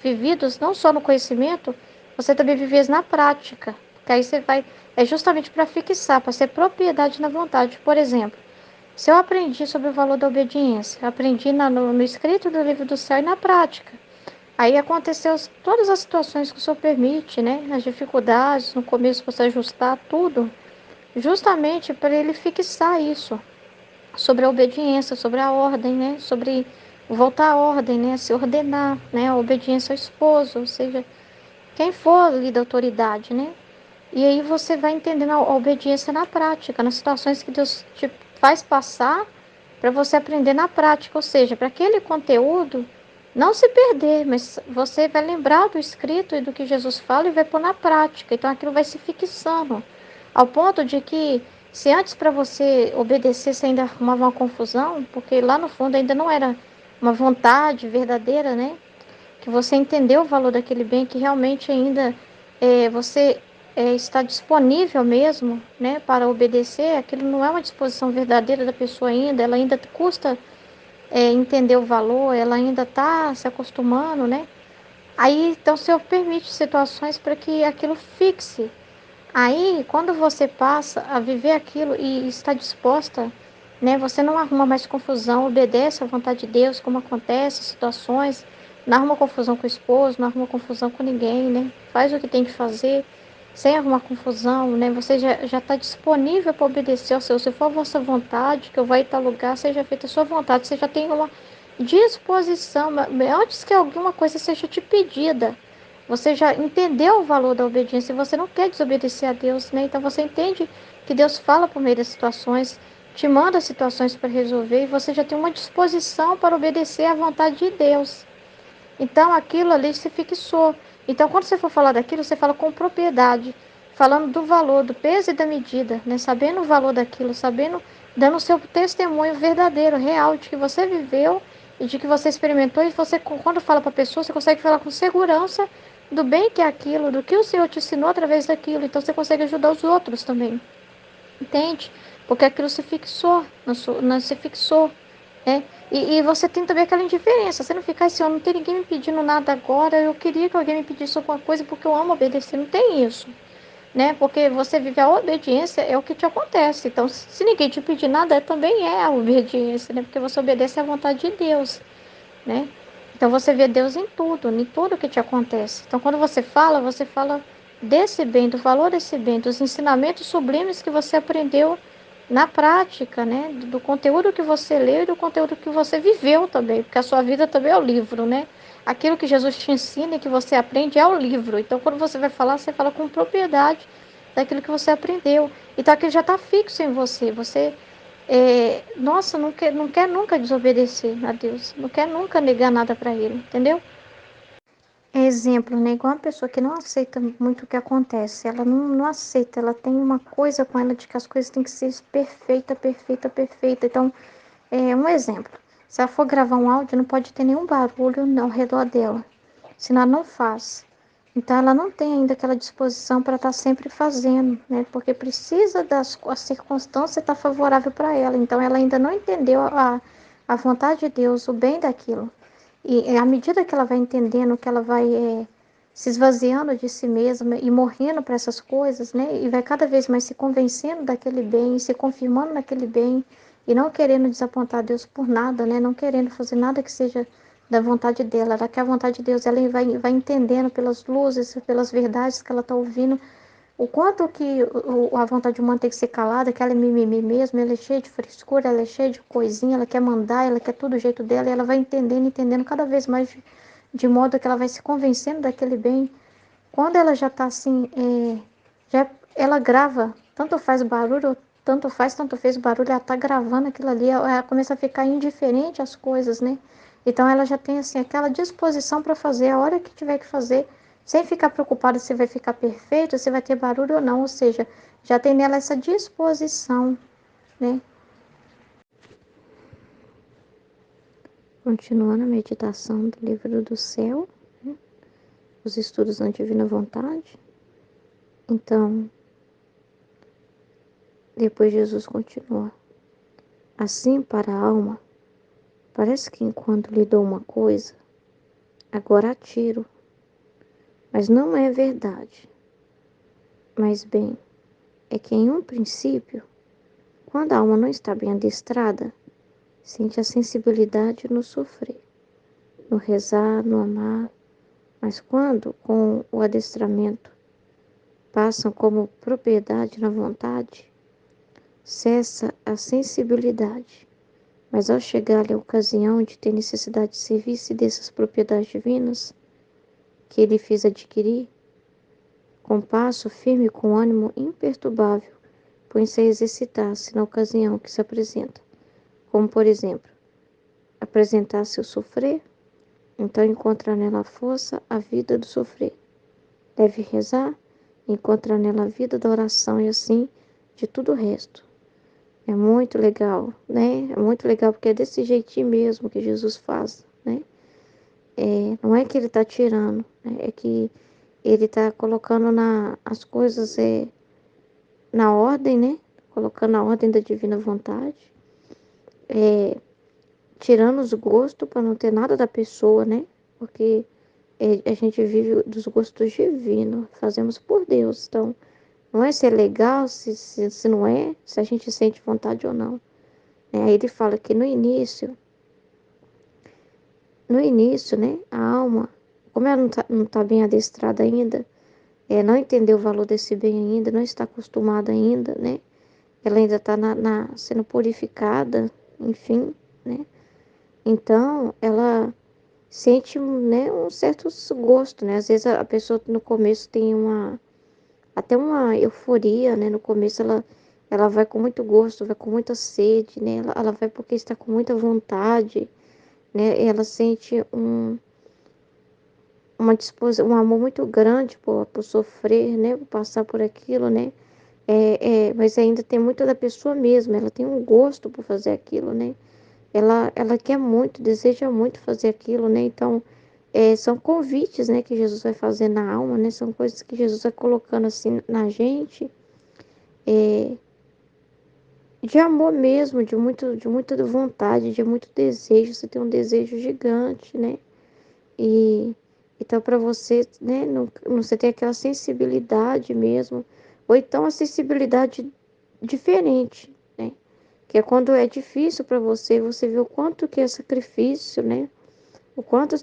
vividos, não só no conhecimento, você também vive na prática. Porque aí você vai. É justamente para fixar, para ser propriedade na vontade. Por exemplo, se eu aprendi sobre o valor da obediência, eu aprendi no escrito do livro do céu e na prática. Aí aconteceu todas as situações que o Senhor permite, né? As dificuldades, no começo você ajustar tudo, justamente para ele fixar isso sobre a obediência, sobre a ordem, né? Sobre voltar à ordem, né? Se ordenar, né? A obediência ao esposo, ou seja, quem for ali da autoridade, né? E aí você vai entendendo a obediência na prática, nas situações que Deus te faz passar para você aprender na prática, ou seja, para aquele conteúdo não se perder, mas você vai lembrar do escrito e do que Jesus fala e vai pôr na prática. Então aquilo vai se fixando, ao ponto de que se antes para você obedecer você ainda arrumava uma confusão, porque lá no fundo ainda não era uma vontade verdadeira, né? Que você entendeu o valor daquele bem, que realmente ainda você está disponível mesmo, né, para obedecer, aquilo não é uma disposição verdadeira da pessoa ainda, ela ainda custa entender o valor, ela ainda está se acostumando, né? Aí, então, o Senhor permite situações para que aquilo fixe. Aí, quando você passa a viver aquilo e está disposta, né, você não arruma mais confusão, obedece à vontade de Deus, como acontece, situações, não arruma confusão com o esposo, não arruma confusão com ninguém, né? Faz o que tem que fazer, sem arrumar confusão, né? Você já está disponível para obedecer ao Senhor. Se for a vossa vontade, que eu vou em tal lugar, seja feita a sua vontade. Você já tem uma disposição, antes que alguma coisa seja te pedida. Você já entendeu o valor da obediência e você não quer desobedecer a Deus, né? Então você entende que Deus fala por meio das situações, te manda situações para resolver e você já tem uma disposição para obedecer à vontade de Deus. Então aquilo ali se fixou. Então quando você for falar daquilo, você fala com propriedade, falando do valor, do peso e da medida, né? Sabendo o valor daquilo, sabendo, dando o seu testemunho verdadeiro, real, de que você viveu e de que você experimentou. E você, quando fala para a pessoa, você consegue falar com segurança do bem que é aquilo, do que o Senhor te ensinou através daquilo. Então você consegue ajudar os outros também. Entende? Porque aquilo se fixou, se fixou, né? E você tem também aquela indiferença. Você não fica assim, ó, não tem ninguém me pedindo nada agora, eu queria que alguém me pedisse alguma coisa porque eu amo obedecer. Não tem isso, né? Porque você vive a obediência, é o que te acontece. Então, se ninguém te pedir nada, também é a obediência, né? Porque você obedece à vontade de Deus, né? Então, você vê Deus em tudo que te acontece. Então, quando você fala desse bem, do valor desse bem, dos ensinamentos sublimes que você aprendeu na prática, né? Do conteúdo que você leu e do conteúdo que você viveu também, porque a sua vida também é o livro, né? Aquilo que Jesus te ensina e que você aprende é o livro. Então, quando você vai falar, você fala com propriedade, daquilo que você aprendeu. Então aquilo já está fixo em você. Você, nossa, não quer nunca desobedecer a Deus, não quer nunca negar nada para Ele, entendeu? Exemplo, né? Igual uma pessoa que não aceita muito o que acontece. Ela não aceita, ela tem uma coisa com ela de que as coisas têm que ser perfeita, perfeita, perfeita. Então, um exemplo. Se ela for gravar um áudio, não pode ter nenhum barulho ao redor dela. Senão ela não faz. Então, ela não tem ainda aquela disposição para estar sempre fazendo, né? Porque precisa a circunstância estar favorável para ela. Então, ela ainda não entendeu a vontade de Deus, o bem daquilo. E à medida que ela vai entendendo, que ela vai se esvaziando de si mesma e morrendo para essas coisas, né? E vai cada vez mais se convencendo daquele bem, se confirmando naquele bem e não querendo desapontar Deus por nada, né? Não querendo fazer nada que seja da vontade dela. Ela quer a vontade de Deus, ela vai entendendo pelas luzes, pelas verdades que ela está ouvindo, o quanto que a vontade humana tem que ser calada, que ela é mimimi mesmo, ela é cheia de frescura, ela é cheia de coisinha, ela quer mandar, ela quer tudo do jeito dela, e ela vai entendendo, entendendo cada vez mais de modo que ela vai se convencendo daquele bem. Quando ela já está assim, ela grava, tanto faz barulho, tanto fez barulho, ela está gravando aquilo ali, ela começa a ficar indiferente às coisas, né? Então ela já tem assim aquela disposição para fazer a hora que tiver que fazer, sem ficar preocupada se vai ficar perfeito, se vai ter barulho ou não, ou seja, já tem nela essa disposição, né? Continuando a meditação do livro do céu, né? Os estudos na divina vontade. Então, depois Jesus continua. Assim, para a alma, parece que enquanto lhe dou uma coisa, agora a tiro, mas não é verdade. Mas bem, é que em um princípio, quando a alma não está bem adestrada, sente a sensibilidade no sofrer, no rezar, no amar, mas quando, com o adestramento, passam como propriedade na vontade, cessa a sensibilidade. Mas ao chegar-lhe a ocasião de ter necessidade de servir-se dessas propriedades divinas que ele fez adquirir, com passo firme e com ânimo imperturbável, põe-se a exercitar-se na ocasião que se apresenta, como por exemplo, apresentar-se o sofrer, então encontra nela a força, a vida do sofrer. Deve rezar, encontra nela a vida da oração e assim de tudo o resto. É muito legal, né? É muito legal porque é desse jeitinho mesmo que Jesus faz, né? Não é que ele está tirando, né? É que ele está colocando as coisas na ordem, né? Colocando na ordem da divina vontade, tirando os gostos para não ter nada da pessoa, né? Porque a gente vive dos gostos divinos, fazemos por Deus. Então, não é se é legal, se não é, se a gente sente vontade ou não. Aí ele fala que no início, né, a alma, como ela não tá bem adestrada ainda, não entendeu o valor desse bem ainda, não está acostumada ainda, né? Ela ainda está sendo purificada, enfim, né? Então, ela sente, né, um certo gosto, né? Às vezes a pessoa no começo tem até uma euforia, né? No começo ela vai com muito gosto, vai com muita sede, né? Ela vai porque está com muita vontade, né? Ela sente uma disposição, um amor muito grande por sofrer, né? Por passar por aquilo, né? Mas ainda tem muito da pessoa mesmo, ela tem um gosto por fazer aquilo, né? Ela quer muito, deseja muito fazer aquilo, né? Então, são convites, né, que Jesus vai fazer na alma, né? São coisas que Jesus vai colocando assim na gente, de amor mesmo, de muita vontade, de muito desejo. Você tem um desejo gigante, né? E então para você, né, não, você tem aquela sensibilidade mesmo, ou então a sensibilidade diferente, né? Que é quando é difícil para você, você vê o quanto que é sacrifício, né? O quanto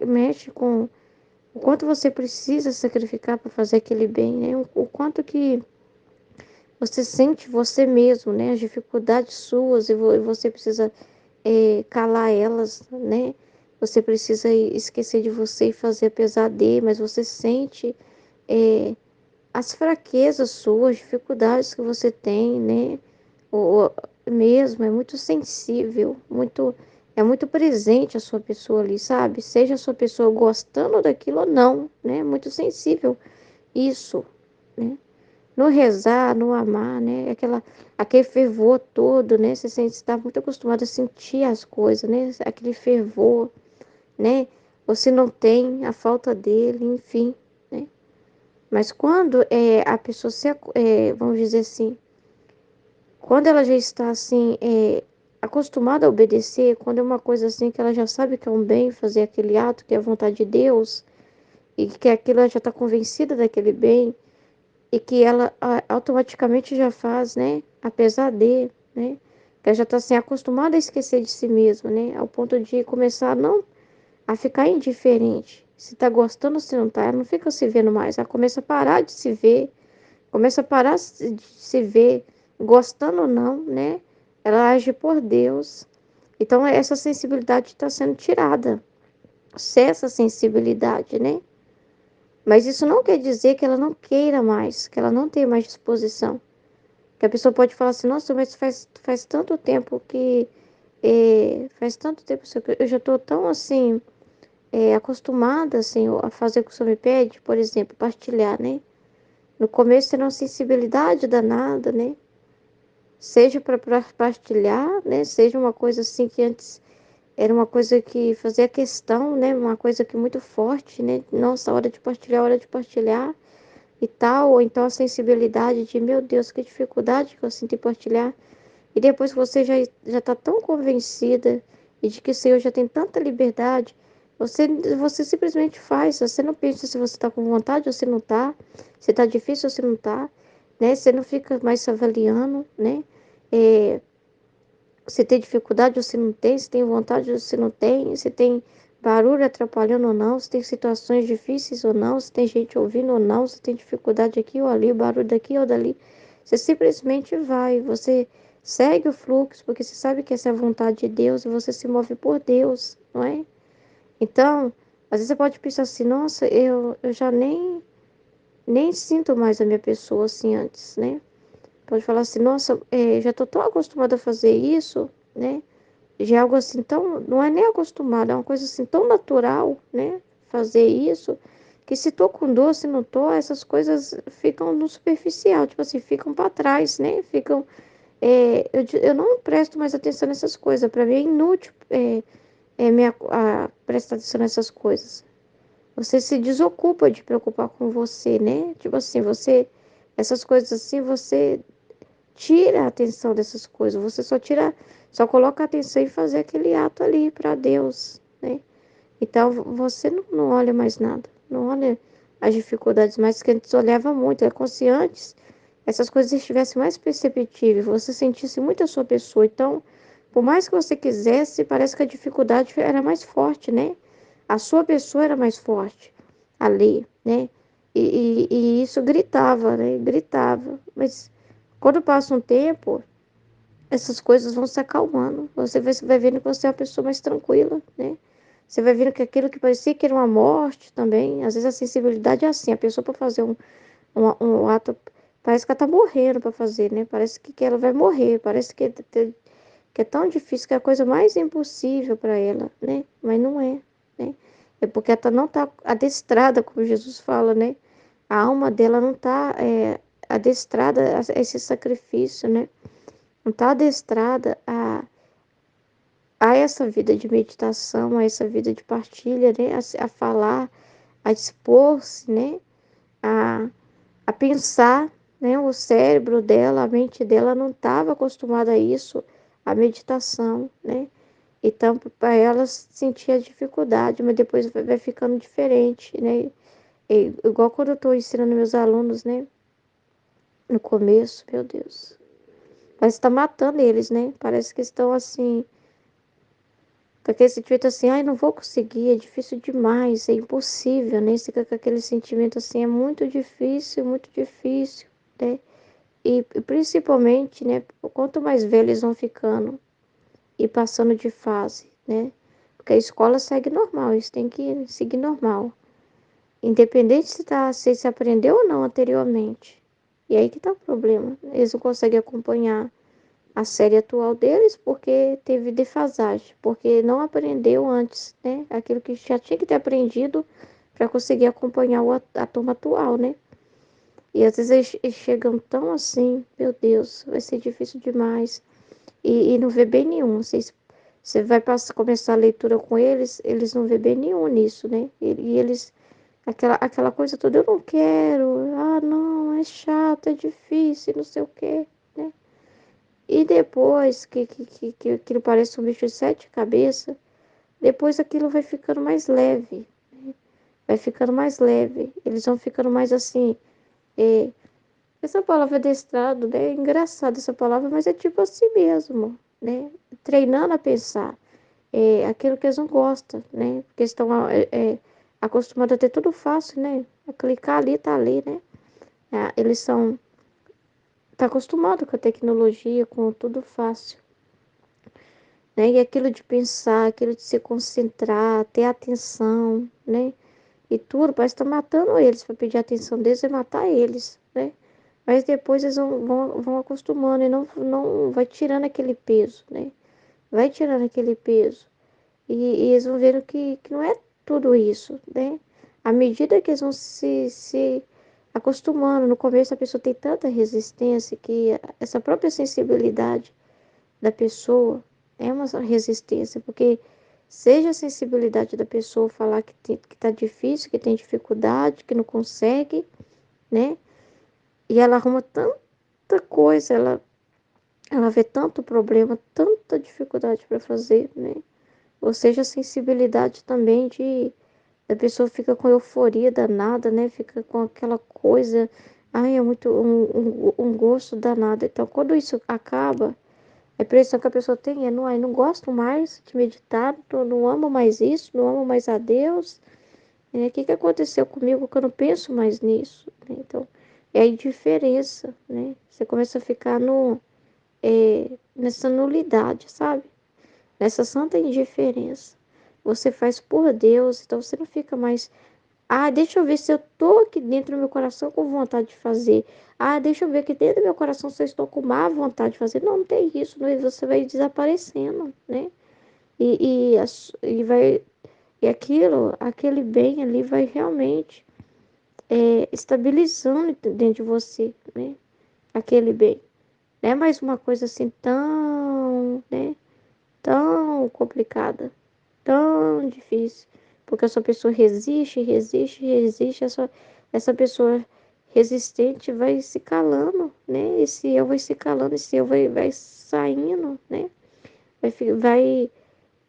mexe com o quanto você precisa sacrificar para fazer aquele bem, né? O quanto que você sente você mesmo, né? As dificuldades suas e você precisa calar elas, né? Você precisa esquecer de você e fazer apesar de, mas você sente as fraquezas suas, dificuldades que você tem, né? Ou mesmo, é muito sensível, é muito presente a sua pessoa ali, sabe? Seja a sua pessoa gostando daquilo ou não, né? É muito sensível isso, né? No rezar, no amar, né? Aquele fervor todo, né? Você está muito acostumado a sentir as coisas, né? Aquele fervor, né? Você não tem a falta dele, enfim, né? Mas quando a pessoa vamos dizer assim, quando ela já está assim, acostumada a obedecer, quando é uma coisa assim que ela já sabe que é um bem fazer aquele ato, que é a vontade de Deus, e que aquilo ela já está convencida daquele bem, e que ela automaticamente já faz, né? Apesar de, né? Que ela já está assim, acostumada a esquecer de si mesma, né? Ao ponto de começar a ficar indiferente. Se tá gostando ou se não tá, ela não fica se vendo mais. Ela começa a parar de se ver, começa a parar de se ver, gostando ou não, né? Ela age por Deus. Então, essa sensibilidade está sendo tirada. Cessa essa sensibilidade, né? Mas isso não quer dizer que ela não queira mais, que ela não tenha mais disposição. Que a pessoa pode falar assim, nossa, mas faz tanto tempo que... faz tanto tempo que eu já estou tão assim... acostumada assim, a fazer o que o senhor me pede, por exemplo, partilhar, né? No começo era uma sensibilidade danada, né? Seja para partilhar, né? Seja uma coisa assim que antes era uma coisa que fazia questão, né? Uma coisa que muito forte, né? Nossa, hora de partilhar e tal. Ou então a sensibilidade de, meu Deus, que dificuldade que eu sinto em partilhar. E depois que você já está tão convencida e de que o Senhor já tem tanta liberdade, você simplesmente faz. Você não pensa se você está com vontade ou se não está, se está difícil ou se não está, né? Você não fica mais se avaliando, né? É, se tem dificuldade ou se não tem, se tem vontade ou se não tem, se tem barulho atrapalhando ou não, se tem situações difíceis ou não, se tem gente ouvindo ou não, se tem dificuldade aqui ou ali, barulho daqui ou dali. Você simplesmente vai, você segue o fluxo, porque você sabe que essa é a vontade de Deus e você se move por Deus, não é? Então, às vezes você pode pensar assim, nossa, eu já nem sinto mais a minha pessoa assim antes, né? Pode falar assim, nossa, já tô tão acostumada a fazer isso, né? Já é algo assim tão, não é nem acostumado, é uma coisa assim tão natural, né? Fazer isso, que se tô com dor, se não tô, essas coisas ficam no superficial, tipo assim, ficam para trás, né? Ficam, eu não presto mais atenção nessas coisas, para mim é inútil prestar atenção nessas coisas. Você se desocupa de preocupar com você, né? Tipo assim, essas coisas assim, você tira a atenção dessas coisas, você só coloca a atenção em fazer aquele ato ali para Deus, né? Então você não olha mais nada, não olha as dificuldades mais que antes olhava muito, é como se antes essas coisas estivessem mais perceptíveis, você sentisse muito a sua pessoa. Então, por mais que você quisesse, parece que a dificuldade era mais forte, né? A sua pessoa era mais forte ali, né? E isso gritava, né? Gritava. Mas quando passa um tempo, essas coisas vão se acalmando. Vai vendo que você é uma pessoa mais tranquila, né? Você vai vendo que aquilo que parecia que era uma morte também, às vezes a sensibilidade é assim, a pessoa para fazer um ato, parece que ela tá morrendo para fazer, né? Parece que ela vai morrer, parece que é tão difícil, que é a coisa mais impossível para ela, né? Mas não é, né? É porque ela não tá adestrada, como Jesus fala, né? A alma dela não tá adestrada a esse sacrifício, né? Não está adestrada a essa vida de meditação, a essa vida de partilha, né? A falar, a expor-se, né? A, a pensar, né? O cérebro dela, a mente dela não estava acostumada a isso, a meditação, né? Então, para ela sentia dificuldade, mas depois vai ficando diferente, né? Igual quando eu estou ensinando meus alunos, né? No começo, meu Deus. Parece que está matando eles, né? Parece que estão assim, com aquele sentimento assim, ai, não vou conseguir, é difícil demais, é impossível, né? Fica com aquele sentimento assim, é muito difícil, né? E principalmente, né? Quanto mais velhos eles vão ficando e passando de fase, né? Porque a escola segue normal, eles têm que seguir normal. Independente se aprendeu ou não anteriormente. E aí que tá o problema. Eles não conseguem acompanhar a série atual deles porque teve defasagem, porque não aprendeu antes, né? Aquilo que já tinha que ter aprendido para conseguir acompanhar a turma atual, né? E às vezes eles chegam tão assim, meu Deus, vai ser difícil demais. E não vê bem nenhum. Você vai começar a leitura com eles, eles não vê bem nenhum nisso, né? E eles, aquela coisa toda, eu não quero, ah, não, é chato, é difícil, não sei o quê, né? E depois que aquilo parece um bicho de sete cabeças, depois aquilo vai ficando mais leve, né? Vai ficando mais leve. Eles vão ficando mais assim. É, essa palavra adestrado, né? É engraçado essa palavra, mas é tipo assim mesmo, né? Treinando a pensar. É aquilo que eles não gostam, né? Porque eles estão acostumados a ter tudo fácil, né? A clicar ali, tá ali, né? Eles são. Tá acostumado com a tecnologia, com tudo fácil. Né? E aquilo de pensar, aquilo de se concentrar, ter atenção, né? E tudo, parece que tá matando eles, para pedir a atenção deles é matar eles, né? Mas depois eles vão acostumando e não vai tirando aquele peso, né? Vai tirando aquele peso. E eles vão vendo que não é tudo isso, né? À medida que eles vão se acostumando, no começo a pessoa tem tanta resistência que essa própria sensibilidade da pessoa é uma resistência, porque seja a sensibilidade da pessoa falar que tá difícil, que tem dificuldade, que não consegue, né? E ela arruma tanta coisa, ela vê tanto problema, tanta dificuldade para fazer, né? Ou seja, a sensibilidade também da pessoa fica com euforia danada, né? Fica com aquela coisa, ai, é muito um gosto danado. Então, quando isso acaba, a impressão que a pessoa tem é, não, ai, não gosto mais de meditar, não amo mais isso, não amo mais a Deus. O que aconteceu comigo que eu não penso mais nisso? Né? Então, é a indiferença, né? Você começa a ficar nessa nulidade, sabe? Nessa santa indiferença. Você faz por Deus, então você não fica mais. Ah, deixa eu ver se eu tô aqui dentro do meu coração com vontade de fazer. Ah, deixa eu ver aqui dentro do meu coração se eu estou com má vontade de fazer. Não, não tem isso, não, você vai desaparecendo, né? E vai. E aquele bem ali vai realmente estabilizando dentro de você, né? Aquele bem. Não é mais uma coisa assim tão, né? Tão complicada, tão difícil, porque essa pessoa resiste, resiste, resiste, essa pessoa resistente vai se calando, né? Esse eu vai se calando, esse eu vai saindo, né? Vai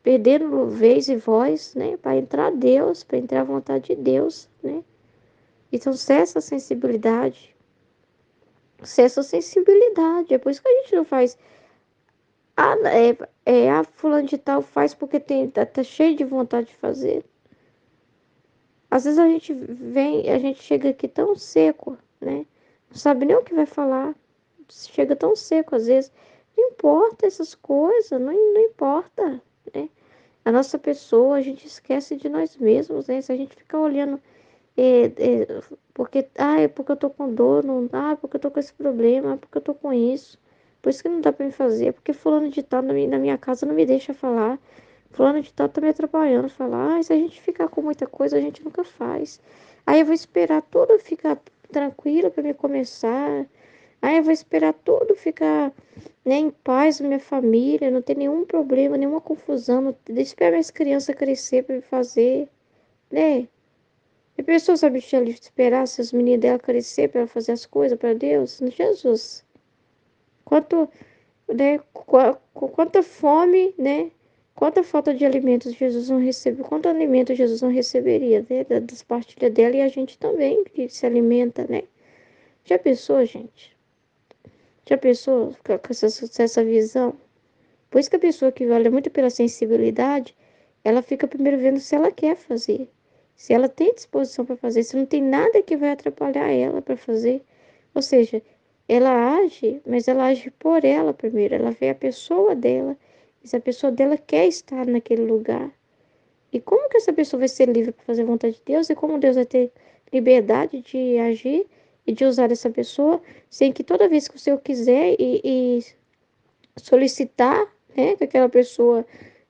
perdendo vez e voz, né? Para entrar Deus, para entrar a vontade de Deus, né? Então, cessa a sensibilidade, é por isso que a gente não faz. Ah, a fulano de tal faz porque tá cheio de vontade de fazer. Às vezes a gente chega aqui tão seco, né? Não sabe nem o que vai falar. Chega tão seco às vezes. Não importa essas coisas, não importa, né? A nossa pessoa, a gente esquece de nós mesmos, né? Se a gente ficar olhando, é porque eu tô com dor, não dá, porque eu tô com esse problema, porque eu tô com isso. Por isso que não dá pra me fazer, porque fulano de tal na minha casa não me deixa falar. Fulano de tal tá me atrapalhando, falar, se a gente ficar com muita coisa, a gente nunca faz. Aí eu vou esperar tudo ficar tranquilo para me começar. Aí eu vou esperar tudo ficar, né, em paz na minha família, não ter nenhum problema, nenhuma confusão. Não, esperar minhas crianças crescer para me fazer, né? A pessoa sabe esperar se os meninos dela crescer para ela fazer as coisas para Deus? Jesus. Quanto, né, quanta fome, né? Quanta falta de alimentos Jesus não recebeu, quanto alimento Jesus não receberia, né, das partilhas dela e a gente também que se alimenta, né? Já pensou, gente? Já pensou com essa visão? Por isso que a pessoa que olha muito pela sensibilidade, ela fica primeiro vendo se ela quer fazer, se ela tem disposição para fazer, se não tem nada que vai atrapalhar ela para fazer. Ou seja, ela age, mas ela age por ela primeiro. Ela vê a pessoa dela, e se a pessoa dela quer estar naquele lugar. E como que essa pessoa vai ser livre para fazer a vontade de Deus? E como Deus vai ter liberdade de agir e de usar essa pessoa, sem que toda vez que o Senhor quiser e solicitar, né, que aquela pessoa,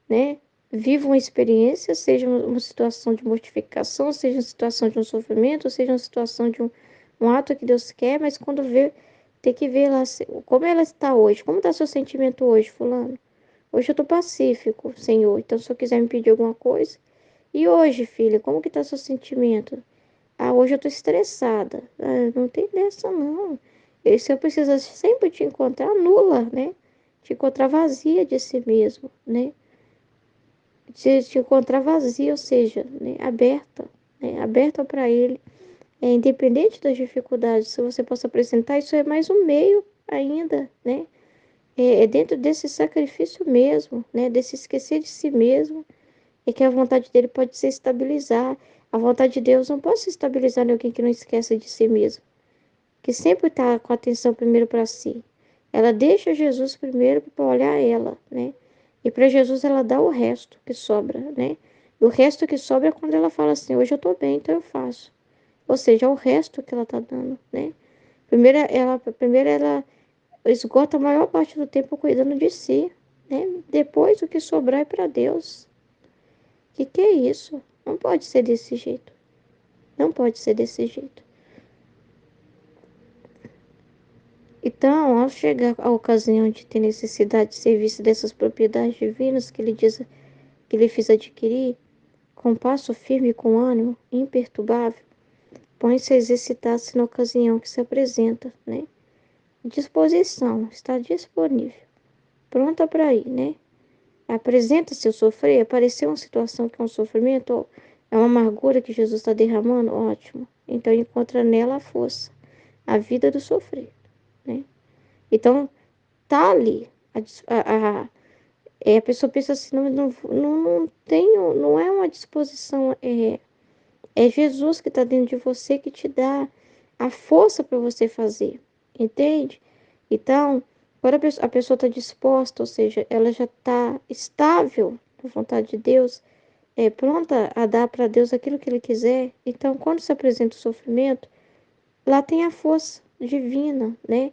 né, viva uma experiência, seja uma situação de mortificação, seja uma situação de um sofrimento, seja uma situação de um ato que Deus quer, mas quando vê, tem que ver lá como ela está hoje, como está seu sentimento hoje, fulano. Hoje eu estou pacífico, Senhor, então se eu quiser me pedir alguma coisa. E hoje, filha, como que está seu sentimento? Ah, hoje eu estou estressada. Ah, não tem dessa, não. E se eu precisar sempre te encontrar nula, né? Te encontrar vazia de si mesmo, né? Te encontrar vazia, ou seja, né? Aberta, né? Aberta para Ele. Independente das dificuldades, se você possa apresentar, isso é mais um meio ainda, né? É dentro desse sacrifício mesmo, né? Desse esquecer de si mesmo, é que a vontade dele pode se estabilizar. A vontade de Deus não pode se estabilizar em alguém que não esquece de si mesmo, que sempre está com a atenção primeiro para si. Ela deixa Jesus primeiro para olhar ela, né? E para Jesus ela dá o resto que sobra, né? E o resto que sobra é quando ela fala assim: hoje eu estou bem, então eu faço. Ou seja, é o resto que ela está dando, né? Primeiro ela esgota a maior parte do tempo cuidando de si, né? Depois o que sobrar é para Deus. Que é isso? Não pode ser desse jeito. Não pode ser desse jeito. Então, ao chegar a ocasião de ter necessidade de serviço dessas propriedades divinas que ele diz que ele fez adquirir, com passo firme e com ânimo imperturbável, põe-se a exercitar-se na ocasião que se apresenta, né? Disposição, está disponível, pronta para ir, né? Apresenta-se o sofrer, apareceu uma situação que é um sofrimento, ou é uma amargura que Jesus está derramando, ótimo. Então encontra nela a força, a vida do sofrer, né? Então tá ali. A pessoa pensa assim, não tenho, não é uma disposição, é Jesus que está dentro de você que te dá a força para você fazer, entende? Então, quando a pessoa está disposta, ou seja, ela já está estável na vontade de Deus, pronta a dar para Deus aquilo que Ele quiser, então, quando se apresenta o sofrimento, lá tem a força divina, né?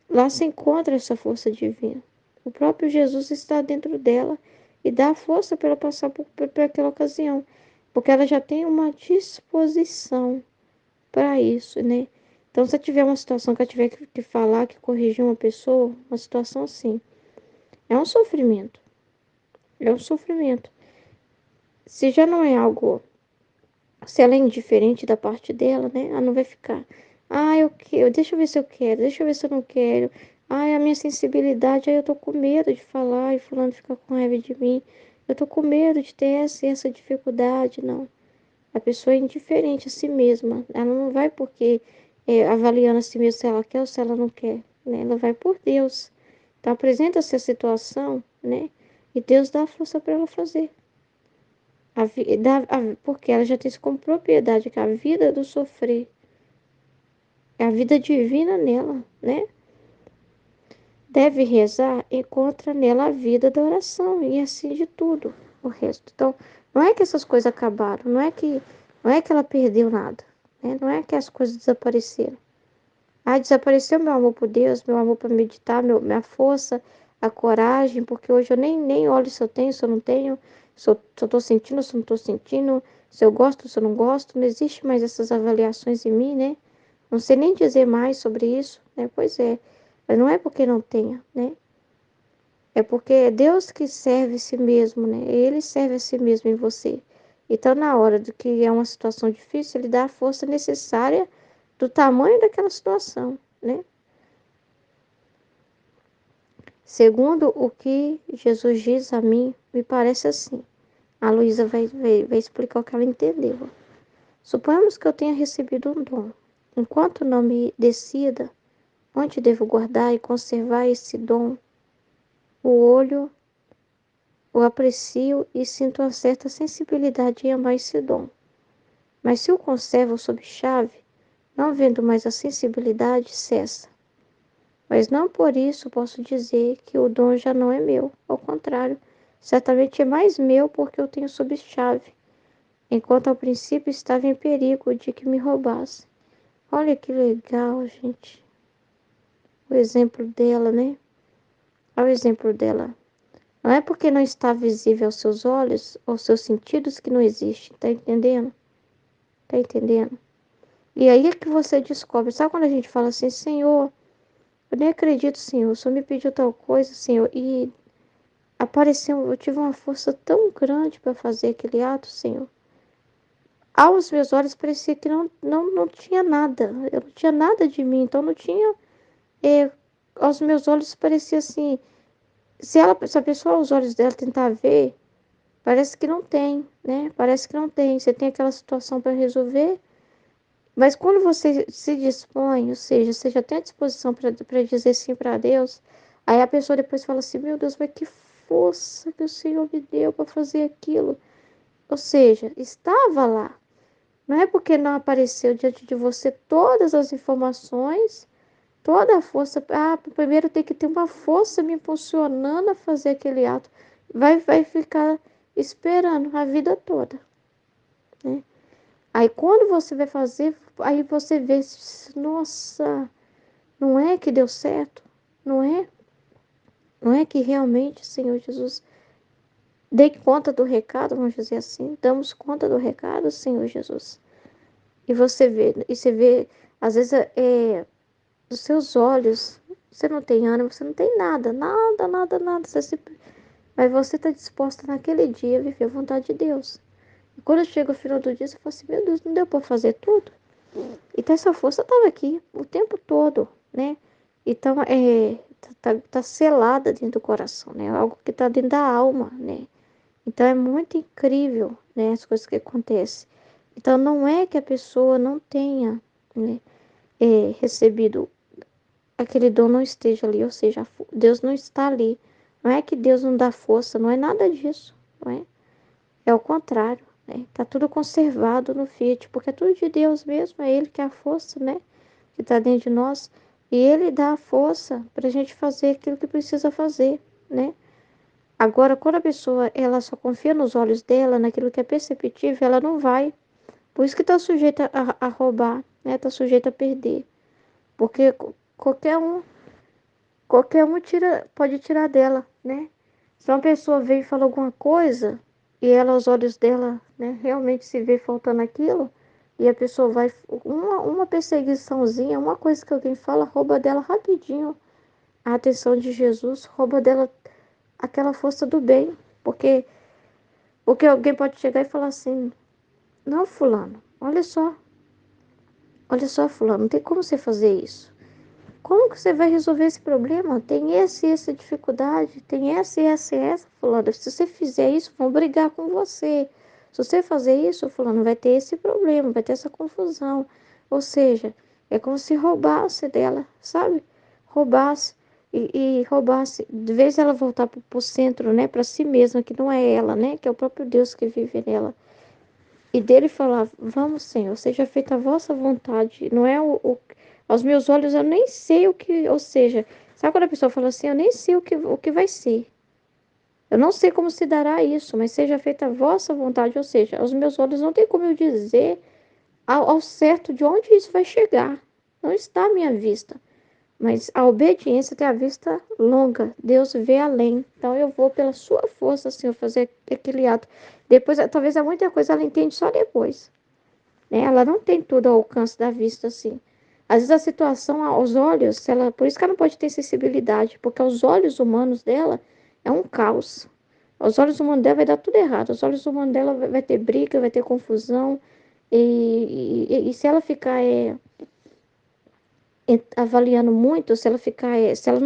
Lá se encontra essa força divina. O próprio Jesus está dentro dela e dá força para ela passar por aquela ocasião, porque ela já tem uma disposição para isso, né? Então, se tiver uma situação que ela tiver que falar, que corrigir uma pessoa, uma situação assim, é um sofrimento. É um sofrimento. Se já não é algo, se ela é indiferente da parte dela, né? Ela não vai ficar. Ah, eu quero, deixa eu ver se eu quero, deixa eu ver se eu não quero. Ai, a minha sensibilidade, aí eu tô com medo de falar e fulano ficar com raiva de mim. Eu tô com medo de ter essa dificuldade, não. A pessoa é indiferente a si mesma. Ela não vai porque avaliando a si mesma se ela quer ou se ela não quer, né? Ela vai por Deus. Então apresenta-se a situação, né? E Deus dá a força para ela fazer. Porque ela já tem isso como propriedade, que a vida do sofrer é a vida divina nela, né? Deve rezar, encontra nela a vida da oração e assim de tudo o resto. Então, não é que essas coisas acabaram, não é que ela perdeu nada, né? Não é que as coisas desapareceram. Ah, desapareceu meu amor por Deus, meu amor para meditar, minha força, a coragem, porque hoje eu nem olho se eu tenho, se eu não tenho, se eu estou sentindo, se eu não estou sentindo, se eu gosto, se eu não gosto. Não existe mais essas avaliações em mim, né? Não sei nem dizer mais sobre isso, né? Pois é, mas não é porque não tenha, né? É porque é Deus que serve a si mesmo, né? Ele serve a si mesmo em você. Então, na hora do que é uma situação difícil, ele dá a força necessária do tamanho daquela situação, né? Segundo o que Jesus diz a mim, me parece assim. A Luísa vai explicar o que ela entendeu. Suponhamos que eu tenha recebido um dom. Enquanto não me decida onde devo guardar e conservar esse dom, o olho o aprecio e sinto uma certa sensibilidade em amar esse dom. Mas se o conservo sob chave, não vendo mais a sensibilidade, cessa. Mas não por isso posso dizer que o dom já não é meu. Ao contrário, certamente é mais meu porque eu tenho sob chave. enquanto ao princípio estava em perigo de que me roubasse. Olha que legal, gente. O exemplo dela, né? Olha o exemplo dela. Não é porque não está visível aos seus olhos, aos seus sentidos, que não existe. Tá entendendo? Tá entendendo? E aí é que você descobre. Sabe quando a gente fala assim, Senhor, eu nem acredito, Senhor, o Senhor me pediu tal coisa, Senhor, e apareceu, eu tive uma força tão grande para fazer aquele ato, Senhor. Aos meus olhos parecia que não tinha nada. Eu não tinha nada de mim, então não tinha. É, aos meus olhos parecia assim. Se a pessoa aos olhos dela tentar ver, parece que não tem, né? Parece que não tem. Você tem aquela situação para resolver, mas quando você se dispõe, ou seja, você já tem a disposição para dizer sim para Deus, aí a pessoa depois fala assim: Meu Deus, mas que força que o Senhor me deu para fazer aquilo. Ou seja, estava lá. Não é porque não apareceu diante de você todas as informações, toda a força. Ah, primeiro tem que ter uma força me impulsionando a fazer aquele ato. Vai ficar esperando a vida toda, né? Aí quando você vai fazer, aí você vê, nossa, não é que deu certo? Não é? Não é que realmente, Senhor Jesus, dei conta do recado, vamos dizer assim, damos conta do recado, Senhor Jesus. E você vê, às vezes dos seus olhos, você não tem ânimo, você não tem nada, nada, nada, nada. Mas você está disposta naquele dia a viver a vontade de Deus. E quando chega o final do dia, você fala assim, meu Deus, não deu para fazer tudo? Então essa força estava aqui o tempo todo, né? Então tá selada dentro do coração, né? Algo que está dentro da alma, né? Então é muito incrível, né? As coisas que acontecem. Então não é que a pessoa não tenha, né, recebido aquele dom, não esteja ali, ou seja, Deus não está ali. Não é que Deus não dá força, não é nada disso, não é? É o contrário, né? Tá tudo conservado no Fiat, porque é tudo de Deus mesmo, é Ele que é a força, né? Que está dentro de nós. E Ele dá a força para a gente fazer aquilo que precisa fazer, né? Agora, quando a pessoa ela só confia nos olhos dela, naquilo que é perceptível, ela não vai. Por isso que está sujeita a roubar, né? Está sujeita a perder. Porque qualquer um qualquer um pode tirar dela, né? Se uma pessoa veio e fala alguma coisa e ela, aos olhos dela, né, realmente se vê faltando aquilo, e a pessoa vai, uma perseguiçãozinha, uma coisa que alguém fala, rouba dela rapidinho a atenção de Jesus, rouba dela aquela força do bem, porque alguém pode chegar e falar assim, não, fulano, olha só, fulano, não tem como você fazer isso. Como que você vai resolver esse problema? Tem essa dificuldade, tem essa, fulano. Se você fizer isso, vão brigar com você. Se você fazer isso, fulano, vai ter esse problema, vai ter essa confusão. Ou seja, é como se roubasse dela, sabe? Roubasse e roubasse. De vez ela voltar pro centro, né? Para si mesma, que não é ela, né? Que é o próprio Deus que vive nela. E dele falar, vamos, Senhor, seja feita a vossa vontade. Não é aos meus olhos eu nem sei o que, ou seja, sabe quando a pessoa fala assim, eu nem sei o que vai ser. Eu não sei como se dará isso, mas seja feita a vossa vontade, ou seja, aos meus olhos não tem como eu dizer ao certo de onde isso vai chegar. Não está à minha vista. Mas a obediência tem a vista longa. Deus vê além. Então eu vou pela sua força, Senhor, fazer aquele ato. Depois, talvez há muita coisa ela entende só depois, né? Ela não tem tudo ao alcance da vista, assim. Às vezes a situação aos olhos, por isso que ela não pode ter sensibilidade, porque aos olhos humanos dela é um caos. Aos olhos humanos dela vai dar tudo errado. Aos olhos humanos dela vai ter briga, vai ter confusão. E se ela ficar avaliando muito, se ela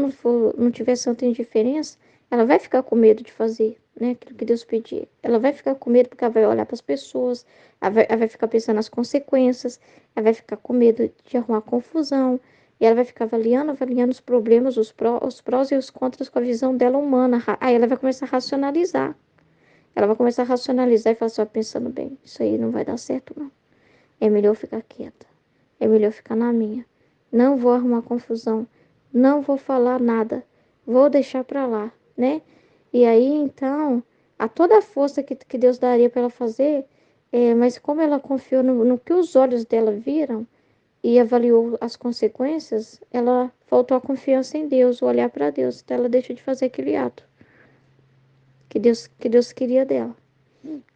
não tiver santa indiferença, ela vai ficar com medo de fazer, né, aquilo que Deus pedir. Ela vai ficar com medo porque ela vai olhar para as pessoas, ela vai ficar pensando nas consequências, ela vai ficar com medo de arrumar confusão, e ela vai ficar avaliando os problemas, os prós e os contras com a visão dela humana. Aí ela vai começar a racionalizar. Ela vai começar a racionalizar e falar assim, ó, pensando bem, isso aí não vai dar certo, não. É melhor ficar quieta. É melhor ficar na minha. Não vou arrumar confusão. Não vou falar nada. Vou deixar para lá, né? E aí, então, a toda a força que Deus daria para ela fazer, Mas como ela confiou no que os olhos dela viram e avaliou as consequências, ela faltou a confiança em Deus, o olhar para Deus. Então ela deixou de fazer aquele ato que Deus queria dela.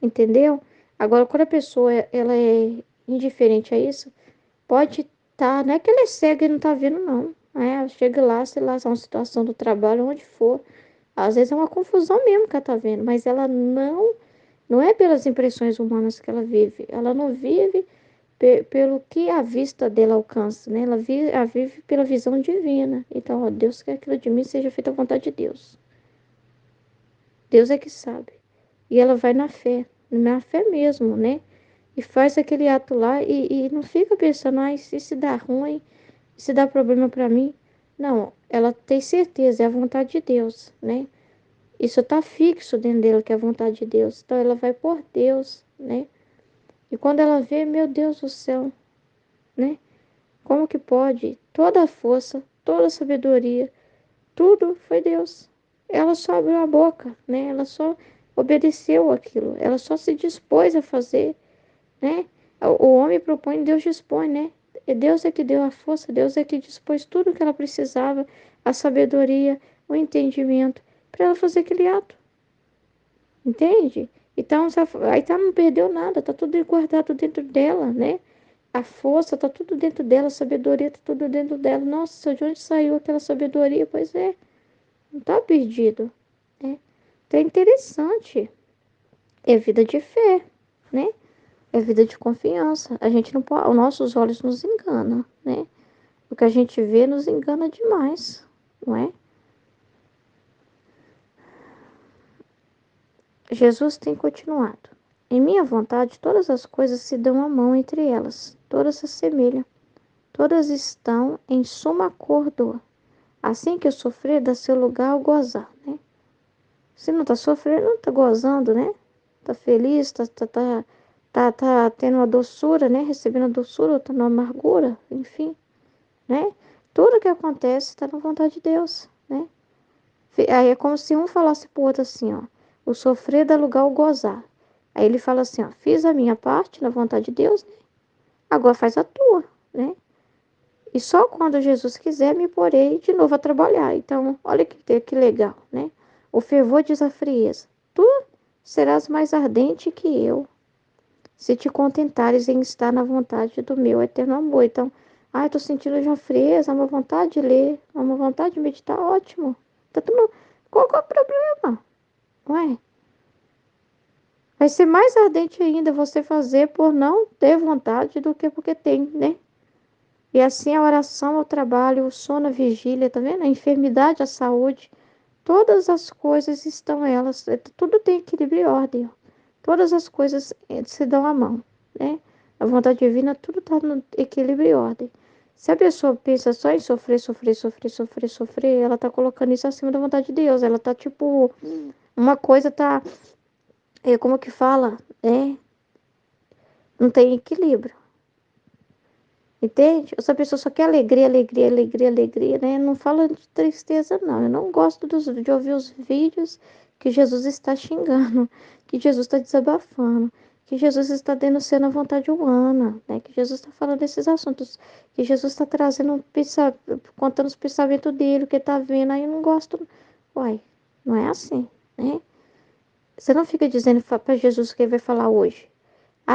Entendeu? Agora, quando a pessoa ela é indiferente a isso, pode estar, não é que ela é cega e não está vendo, não. Chega lá, sei lá, é uma situação do trabalho, onde for. Às vezes é uma confusão mesmo que ela está vendo, mas ela não é pelas impressões humanas que ela vive. Ela não vive pelo que a vista dela alcança, né? Ela vive pela visão divina. Então, ó, Deus quer que aquilo de mim seja feita a vontade de Deus. Deus é que sabe. E ela vai na fé mesmo, né? E faz aquele ato lá e não fica pensando, se dá ruim, se dá problema para mim. Não, ela tem certeza, é a vontade de Deus, né? Isso tá fixo dentro dela, que é a vontade de Deus. Então ela vai por Deus, né? E quando ela vê, meu Deus do céu, né? Como que pode? Toda a força, toda a sabedoria, tudo foi Deus. Ela só abriu a boca, né? Ela só obedeceu aquilo. Ela só se dispôs a fazer, né? O homem propõe, Deus dispõe, né? E Deus é que deu a força, Deus é que dispôs tudo o que ela precisava, a sabedoria, o entendimento, para ela fazer aquele ato, entende? Então, aí tá, não perdeu nada, tá tudo guardado dentro dela, né? A força tá tudo dentro dela, a sabedoria tá tudo dentro dela. Nossa, de onde saiu aquela sabedoria? Pois é, não tá perdido, né? Então é interessante, é vida de fé, né? É vida de confiança. A gente não pode, os nossos olhos nos enganam, né? O que a gente vê nos engana demais, não é? Jesus tem continuado. Em minha vontade, todas as coisas se dão a mão entre elas, todas se assemelham, todas estão em suma acordo. Assim que o sofrer dá seu lugar ao gozar, né? Se não tá sofrendo, não tá gozando, né? Tá feliz, tá tendo uma doçura, né? Recebendo a doçura, ou tá na amargura, enfim, né? Tudo que acontece está na vontade de Deus, né? Aí é como se um falasse pro outro assim, ó, o sofrer dá lugar ao gozar. Aí ele fala assim, ó, fiz a minha parte na vontade de Deus, né? Agora faz a tua, né? E só quando Jesus quiser me porei de novo a trabalhar. Então, olha que legal, né? O fervor diz a frieza. Tu serás mais ardente que eu, se te contentares em estar na vontade do meu eterno amor. Então, eu tô sentindo já frieza, uma vontade de ler, uma vontade de meditar, ótimo. Tá tudo... Qual que é o problema? Ué, vai ser mais ardente ainda você fazer por não ter vontade do que porque tem, né? E assim a oração, o trabalho, o sono, a vigília, tá vendo? A enfermidade, a saúde, todas as coisas estão elas, tudo tem equilíbrio e ordem. Ó. Todas as coisas se dão a mão, né? A vontade divina, tudo está no equilíbrio e ordem. Se a pessoa pensa só em sofrer, sofrer, sofrer, sofrer, sofrer, ela tá colocando isso acima da vontade de Deus. Ela tá tipo, uma coisa tá, como que fala? Não tem equilíbrio. Entende? Essa pessoa só quer alegria, alegria, alegria, alegria, né? Não fala de tristeza, não. Eu não gosto de ouvir os vídeos que Jesus está xingando, que Jesus está desabafando, que Jesus está denunciando a vontade humana, né? Que Jesus está falando desses assuntos, que Jesus está trazendo, contando os pensamentos dele, o que está vendo. Aí eu não gosto. Uai, não é assim, né? Você não fica dizendo para Jesus o que ele vai falar hoje.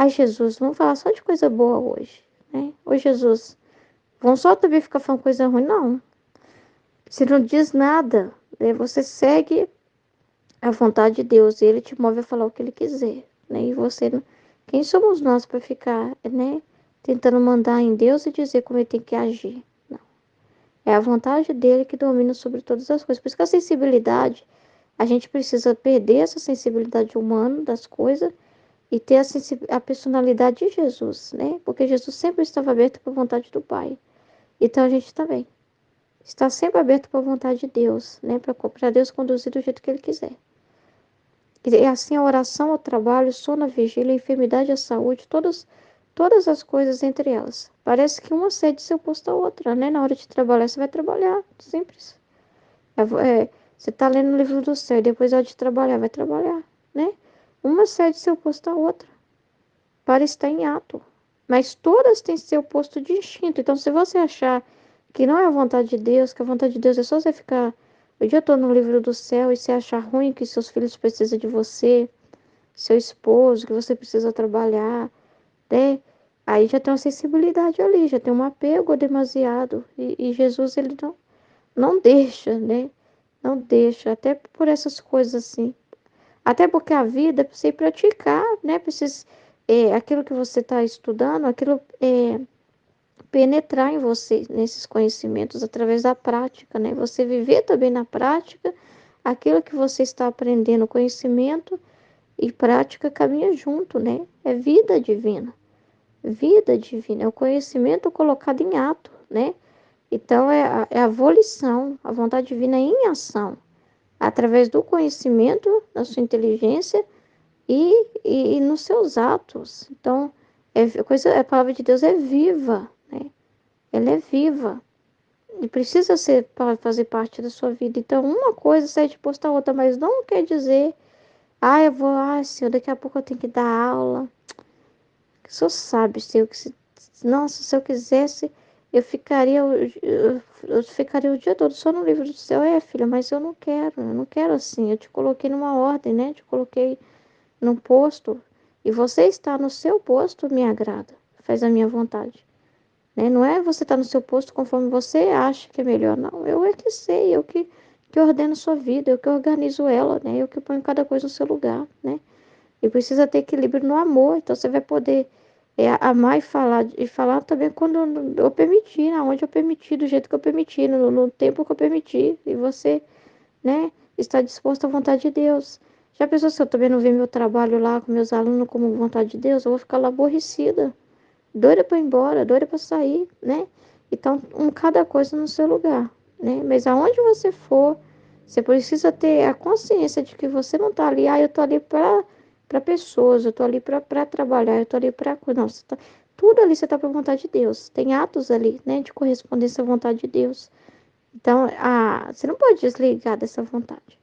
Jesus, vamos falar só de coisa boa hoje, né? Ô Jesus, vão só também ficar falando coisa ruim, não. Se não diz nada, você segue a vontade de Deus e ele te move a falar o que ele quiser, né? E você, quem somos nós para ficar, né? Tentando mandar em Deus e dizer como ele tem que agir. Não. É a vontade dele que domina sobre todas as coisas. Por isso que a sensibilidade, a gente precisa perder essa sensibilidade humana das coisas e ter a personalidade de Jesus, né? Porque Jesus sempre estava aberto para a vontade do Pai. Então a gente também está sempre aberto para a vontade de Deus, né? Para Deus conduzir do jeito que Ele quiser. E assim a oração, o trabalho, o sono, a vigília, a enfermidade, a saúde, todas as coisas entre elas. Parece que uma cede ser oposto à outra, né? Na hora de trabalhar, você vai trabalhar, simples. Você está lendo o livro do céu e depois, na hora de trabalhar, vai trabalhar, né? Uma cede ser oposto à outra. para estar em ato. Mas todas têm seu posto distinto. Então, se você achar que não é a vontade de Deus, que a vontade de Deus é só você ficar o dia todo no livro do céu e você achar ruim que seus filhos precisam de você, seu esposo, que você precisa trabalhar, né? Aí já tem uma sensibilidade ali, já tem um apego demasiado. E Jesus, ele não deixa, né? Não deixa, até por essas coisas assim. Até porque a vida é para você praticar, né? Precisa, aquilo que você está estudando, aquilo penetrar em você, nesses conhecimentos, através da prática, né? Você viver também na prática aquilo que você está aprendendo, conhecimento e prática caminha junto, né? É vida divina. Vida divina, é o conhecimento colocado em ato, né? Então, é a volição, a vontade divina em ação, através do conhecimento, da sua inteligência e nos seus atos. Então, a palavra de Deus é viva, né? Ela é viva e precisa ser para fazer parte da sua vida. Então, uma coisa sai de posto a outra, mas não quer dizer, eu vou, Senhor, daqui a pouco eu tenho que dar aula. O Senhor sabe, Senhor, nossa, se eu quisesse, eu ficaria o dia todo só no livro do céu. Filha, mas eu não quero assim. Eu te coloquei numa ordem, né? Te coloquei num posto. E você está no seu posto, me agrada. Faz a minha vontade. Né? Não é você estar no seu posto conforme você acha que é melhor, não. Eu é que sei, que ordeno sua vida, eu que organizo ela, né? Eu que ponho cada coisa no seu lugar, né? E precisa ter equilíbrio no amor. Então você vai poder amar e falar também quando eu permitir, aonde eu permitir, do jeito que eu permitir, no tempo que eu permitir. E você, né, está disposto à vontade de Deus. Já pensou se eu também não ver meu trabalho lá com meus alunos como vontade de Deus? Eu vou ficar lá aborrecida, doida para ir embora, doida para sair, né? Então, cada coisa no seu lugar, né? Mas aonde você for, você precisa ter a consciência de que você não está ali, eu tô ali para pessoas, eu tô ali para trabalhar, eu tô ali para... Não, tudo ali você está para vontade de Deus. Tem atos ali, né, de correspondência à vontade de Deus. Então, você não pode desligar dessa vontade.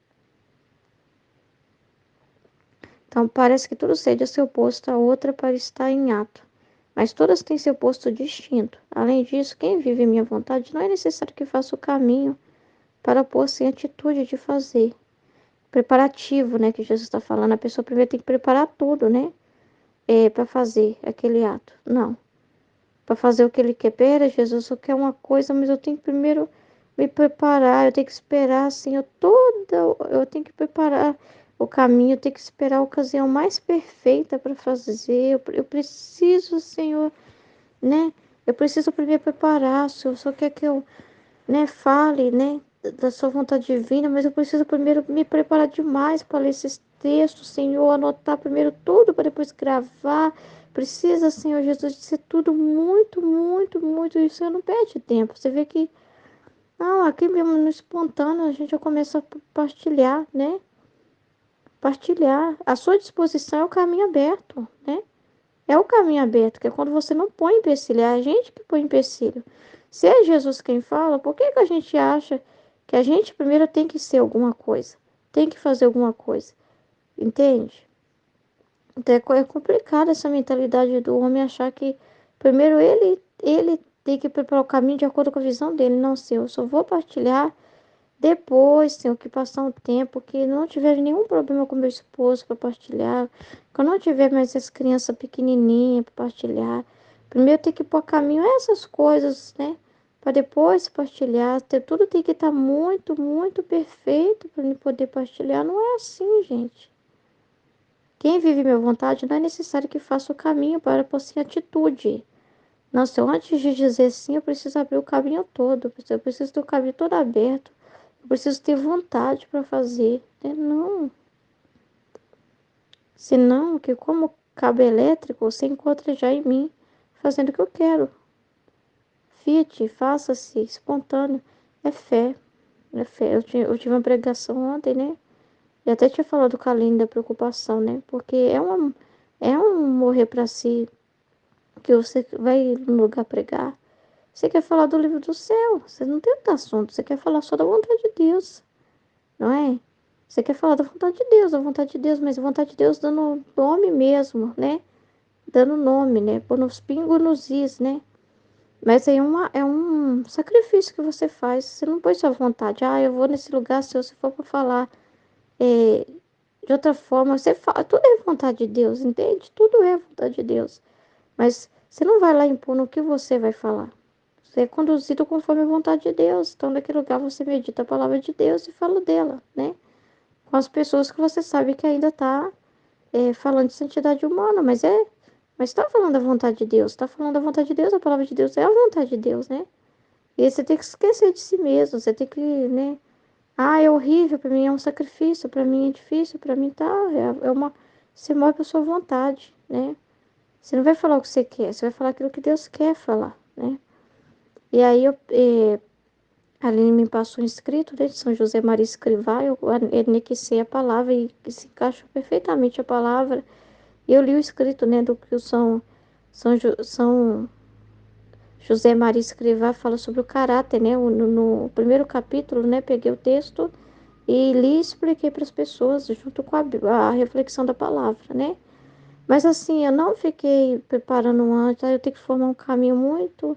Então, parece que tudo cede a seu posto, a outra para estar em ato. Mas todas têm seu posto distinto. Além disso, quem vive minha vontade não é necessário que faça o caminho para pôr-se em atitude de fazer. Preparativo, né, que Jesus está falando. A pessoa primeiro tem que preparar tudo, né, para fazer aquele ato. Não. Para fazer o que ele quer. Pera, Jesus só quer uma coisa, mas eu tenho que primeiro me preparar. Eu tenho que esperar, assim, eu tenho que preparar o caminho, eu tenho que esperar a ocasião mais perfeita para fazer. Eu preciso, Senhor, né? Eu preciso primeiro preparar, o Senhor só quer que eu, né, fale, né, da sua vontade divina, mas eu preciso primeiro me preparar demais para ler esses textos, Senhor, anotar primeiro tudo para depois gravar. Precisa, Senhor Jesus, de ser tudo muito, muito, muito. Isso eu não perde tempo. Você vê que, não, aqui mesmo no espontâneo a gente já começa a partilhar, né? Partilhar. A sua disposição é o caminho aberto, né? É o caminho aberto, que é quando você não põe empecilho, é a gente que põe empecilho. Se é Jesus quem fala, por que a gente acha que a gente primeiro tem que ser alguma coisa? Tem que fazer alguma coisa, entende? Então é complicado essa mentalidade do homem achar que primeiro ele tem que preparar o caminho de acordo com a visão dele. Não, Senhor, eu só vou partilhar depois, Senhor, que passar um tempo, que não tiver nenhum problema com meu esposo para partilhar, que eu não tiver mais as crianças pequenininhas para partilhar. Primeiro tem que pôr a caminho essas coisas, né? Para depois partilhar. Tudo tem que estar muito, muito perfeito para ele poder partilhar. Não é assim, gente. Quem vive minha vontade não é necessário que faça o caminho para pôr em atitude. Não, Senhor, antes de dizer sim, eu preciso abrir o caminho todo. Eu preciso ter o caminho todo aberto. Eu preciso ter vontade para fazer, né? Não. Senão, que como cabo elétrico, você encontra já em mim, fazendo o que eu quero. Fiat, faça-se, espontâneo. É fé. É fé. Eu tive uma pregação ontem, né? E até tinha falado com a Aline da preocupação, né? Porque é um morrer para si, que você vai no lugar pregar. Você quer falar do livro do céu. Você não tem outro assunto. Você quer falar só da vontade de Deus. Não é? Você quer falar da vontade de Deus, mas a vontade de Deus dando nome mesmo, né? dando nome, né? Pôr nos pingos nos is, né? Mas aí é um sacrifício que você faz. Você não põe sua vontade. Ah, eu vou nesse lugar se for para falar é, de outra forma. Você fala, tudo é vontade de Deus, entende? Tudo é vontade de Deus. Mas você não vai lá impor no que você vai falar. Você é conduzido conforme a vontade de Deus. Então, naquele lugar você medita a palavra de Deus e fala dela, né? Com as pessoas que você sabe que ainda está falando de santidade humana, mas está falando da vontade de Deus, está falando da vontade de Deus, a palavra de Deus é a vontade de Deus, né? E aí você tem que esquecer de si mesmo, você tem que, né? Ah, é horrível, para mim é um sacrifício, para mim é difícil, para mim tá, é uma, você morre por sua vontade, né? Você não vai falar o que você quer, você vai falar aquilo que Deus quer falar, né? E aí a Aline me passou um escrito, né, de São José Maria Escrivá, eu anexei a palavra e se encaixou perfeitamente a palavra. E eu li o escrito, né, do que o São José Maria Escrivá fala sobre o caráter, né? No primeiro capítulo, né, peguei o texto e li e expliquei para as pessoas junto com a reflexão da palavra, né? Mas assim, eu não fiquei preparando antes, eu tenho que formar um caminho muito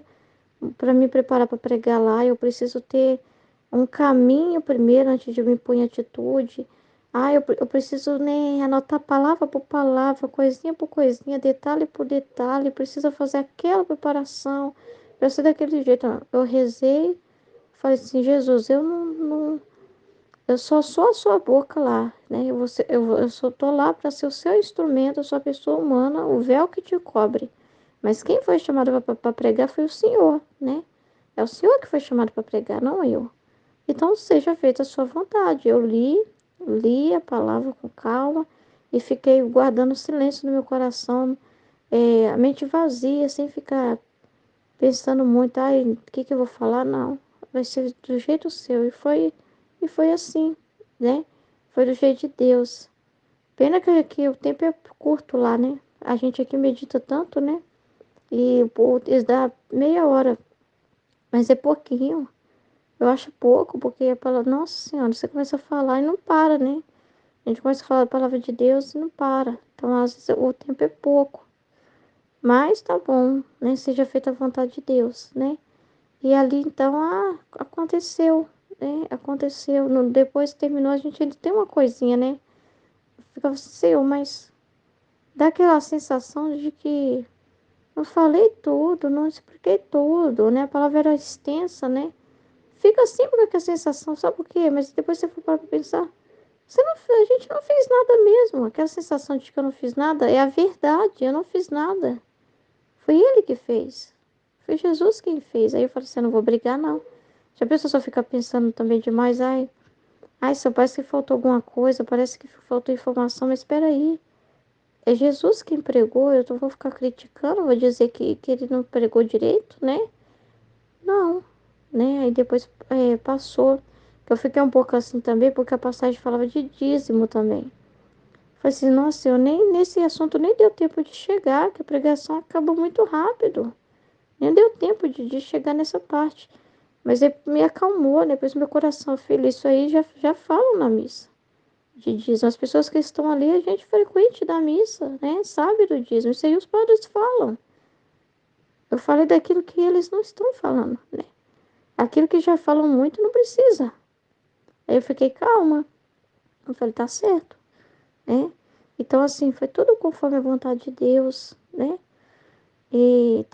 para me preparar para pregar lá, eu preciso ter um caminho primeiro antes de me pôr em atitude. Ah, eu preciso, né, anotar palavra por palavra, coisinha por coisinha, detalhe por detalhe, preciso fazer aquela preparação para ser daquele jeito. Eu rezei, falei assim, Jesus, eu só sou a sua boca lá, né? Eu só tô lá para ser o seu instrumento, eu sou a pessoa humana, o véu que te cobre. Mas quem foi chamado para pregar foi o Senhor, né? É o Senhor que foi chamado para pregar, não eu. Então seja feita a sua vontade. Eu li a palavra com calma e fiquei guardando silêncio no meu coração, a mente vazia, sem ficar pensando muito, ai, o que que eu vou falar? Não, vai ser do jeito seu. E foi assim, né? Foi do jeito de Deus. Pena que o tempo é curto lá, né? A gente aqui medita tanto, né? E pô, eles dá meia hora, mas é pouquinho. Eu acho pouco, porque a palavra, nossa senhora, você começa a falar e não para, né? A gente começa a falar a palavra de Deus e não para. Então, às vezes, o tempo é pouco. Mas tá bom, né? Seja feita a vontade de Deus, né? E ali, então, aconteceu, né? Aconteceu. Depois que terminou, a gente ainda tem uma coisinha, né? Ficava assim, Senhor, mas dá aquela sensação de que não falei tudo, não expliquei tudo, né? A palavra era extensa, né? Fica sempre com aquela sensação, sabe por quê? Mas depois você for para pensar, a gente não fez nada mesmo. Aquela sensação de que eu não fiz nada é a verdade, eu não fiz nada. Foi ele que fez. Foi Jesus quem fez. Aí eu falei assim, eu não vou brigar, não. Já a pessoa só fica pensando também demais, ai, só parece que faltou alguma coisa, parece que faltou informação, mas espera aí. É Jesus quem pregou, eu não vou ficar criticando, vou dizer que ele não pregou direito, né? Não, né? Aí depois passou. Eu fiquei um pouco assim também, porque a passagem falava de dízimo também. Falei assim, nossa, eu nem nesse assunto nem deu tempo de chegar, que a pregação acabou muito rápido. Nem deu tempo de chegar nessa parte. Mas aí me acalmou, né? Depois meu coração, filho, isso aí já falam na missa. De dízimo. As pessoas que estão ali, a gente frequente da missa, né? Sabe do dízimo. Isso aí os padres falam. Eu falei daquilo que eles não estão falando, né? Aquilo que já falam muito não precisa. Aí eu fiquei calma. Eu falei, tá certo, né? Então, assim, foi tudo conforme a vontade de Deus, né? E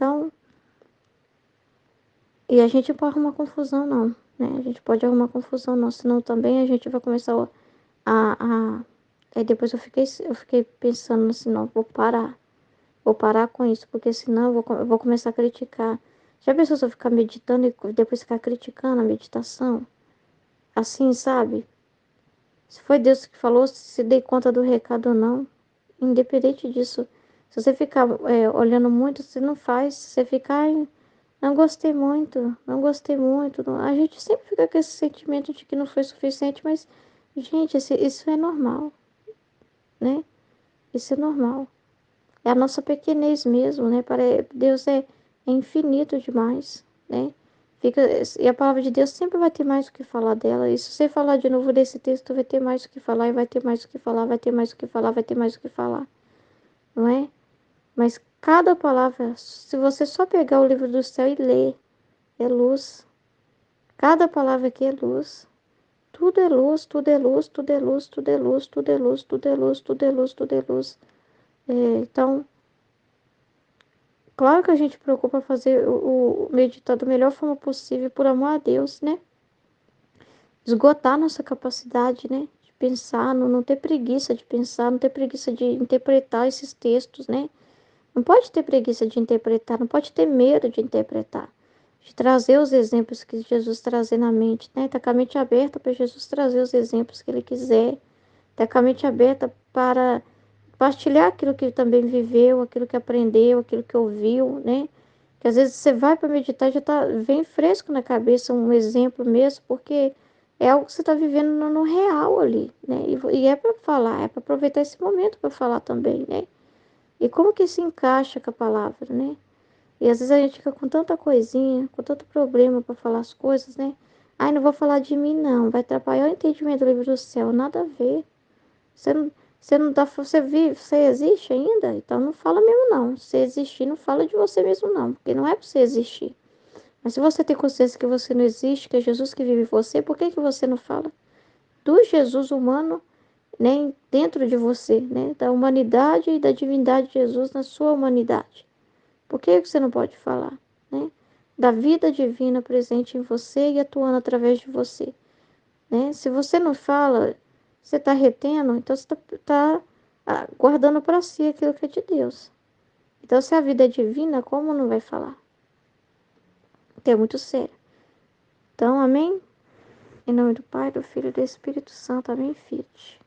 a gente não pode arrumar confusão, não, né? A gente pode arrumar confusão, não, senão também a gente vai começar a... Aí depois eu fiquei pensando assim, não, vou parar com isso, porque senão eu vou começar a criticar. Já pensou se eu ficar meditando e depois ficar criticando a meditação? Assim, sabe? Se foi Deus que falou, se dei conta do recado ou não. Independente disso, se você ficar olhando muito, você não faz. Se você ficar, "Ai, não gostei muito, não gostei muito." A gente sempre fica com esse sentimento de que não foi suficiente, mas, gente, isso é normal, né? Isso é normal. É a nossa pequenez mesmo, né? Deus é infinito demais, né? E a palavra de Deus sempre vai ter mais o que falar dela. E se você falar de novo desse texto, vai ter mais o que falar, e vai ter mais o que falar, vai ter mais o que falar, vai ter mais o que falar, não é? Mas Cada palavra, se você só pegar o livro do céu e ler, é luz. Cada palavra aqui é luz. Tudo é luz, tudo é luz, tudo é luz, tudo é luz, tudo é luz, tudo é luz, tudo é luz, tudo é luz. Então, claro que a gente preocupa fazer o meditar da melhor forma possível, por amor a Deus, né? Esgotar nossa capacidade, né? De pensar, não ter preguiça de pensar, não ter preguiça de interpretar esses textos, né? Não pode ter preguiça de interpretar, não pode ter medo de interpretar, de trazer os exemplos que Jesus trazer na mente, né? Tá com a mente aberta para Jesus trazer os exemplos que ele quiser, tá com a mente aberta para partilhar aquilo que ele também viveu, aquilo que aprendeu, aquilo que ouviu, né? Que às vezes você vai para meditar e já tá bem fresco na cabeça um exemplo mesmo, porque é algo que você está vivendo no real ali, né? E é para falar, é para aproveitar esse momento para falar também, né? E como que se encaixa com a palavra, né? E às vezes a gente fica com tanta coisinha, com tanto problema para falar as coisas, né? Ai, não vou falar de mim, não. Vai atrapalhar o entendimento do livro do céu. Nada a ver. Você não dá, você vive, você existe ainda? Então não fala mesmo, não. Se existir, não fala de você mesmo, não. Porque não é para você existir. Mas se você tem consciência que você não existe, que é Jesus que vive em você, por que que você não fala do Jesus humano, né, dentro de você, né? Da humanidade e da divindade de Jesus na sua humanidade? Por que você não pode falar, né? Da vida divina presente em você e atuando através de você, né? Se você não fala, você está retendo, então você está guardando para si aquilo que é de Deus. Então, se a vida é divina, como não vai falar? Que é muito sério. Então, amém? Em nome do Pai, do Filho e do Espírito Santo. Amém, filhos.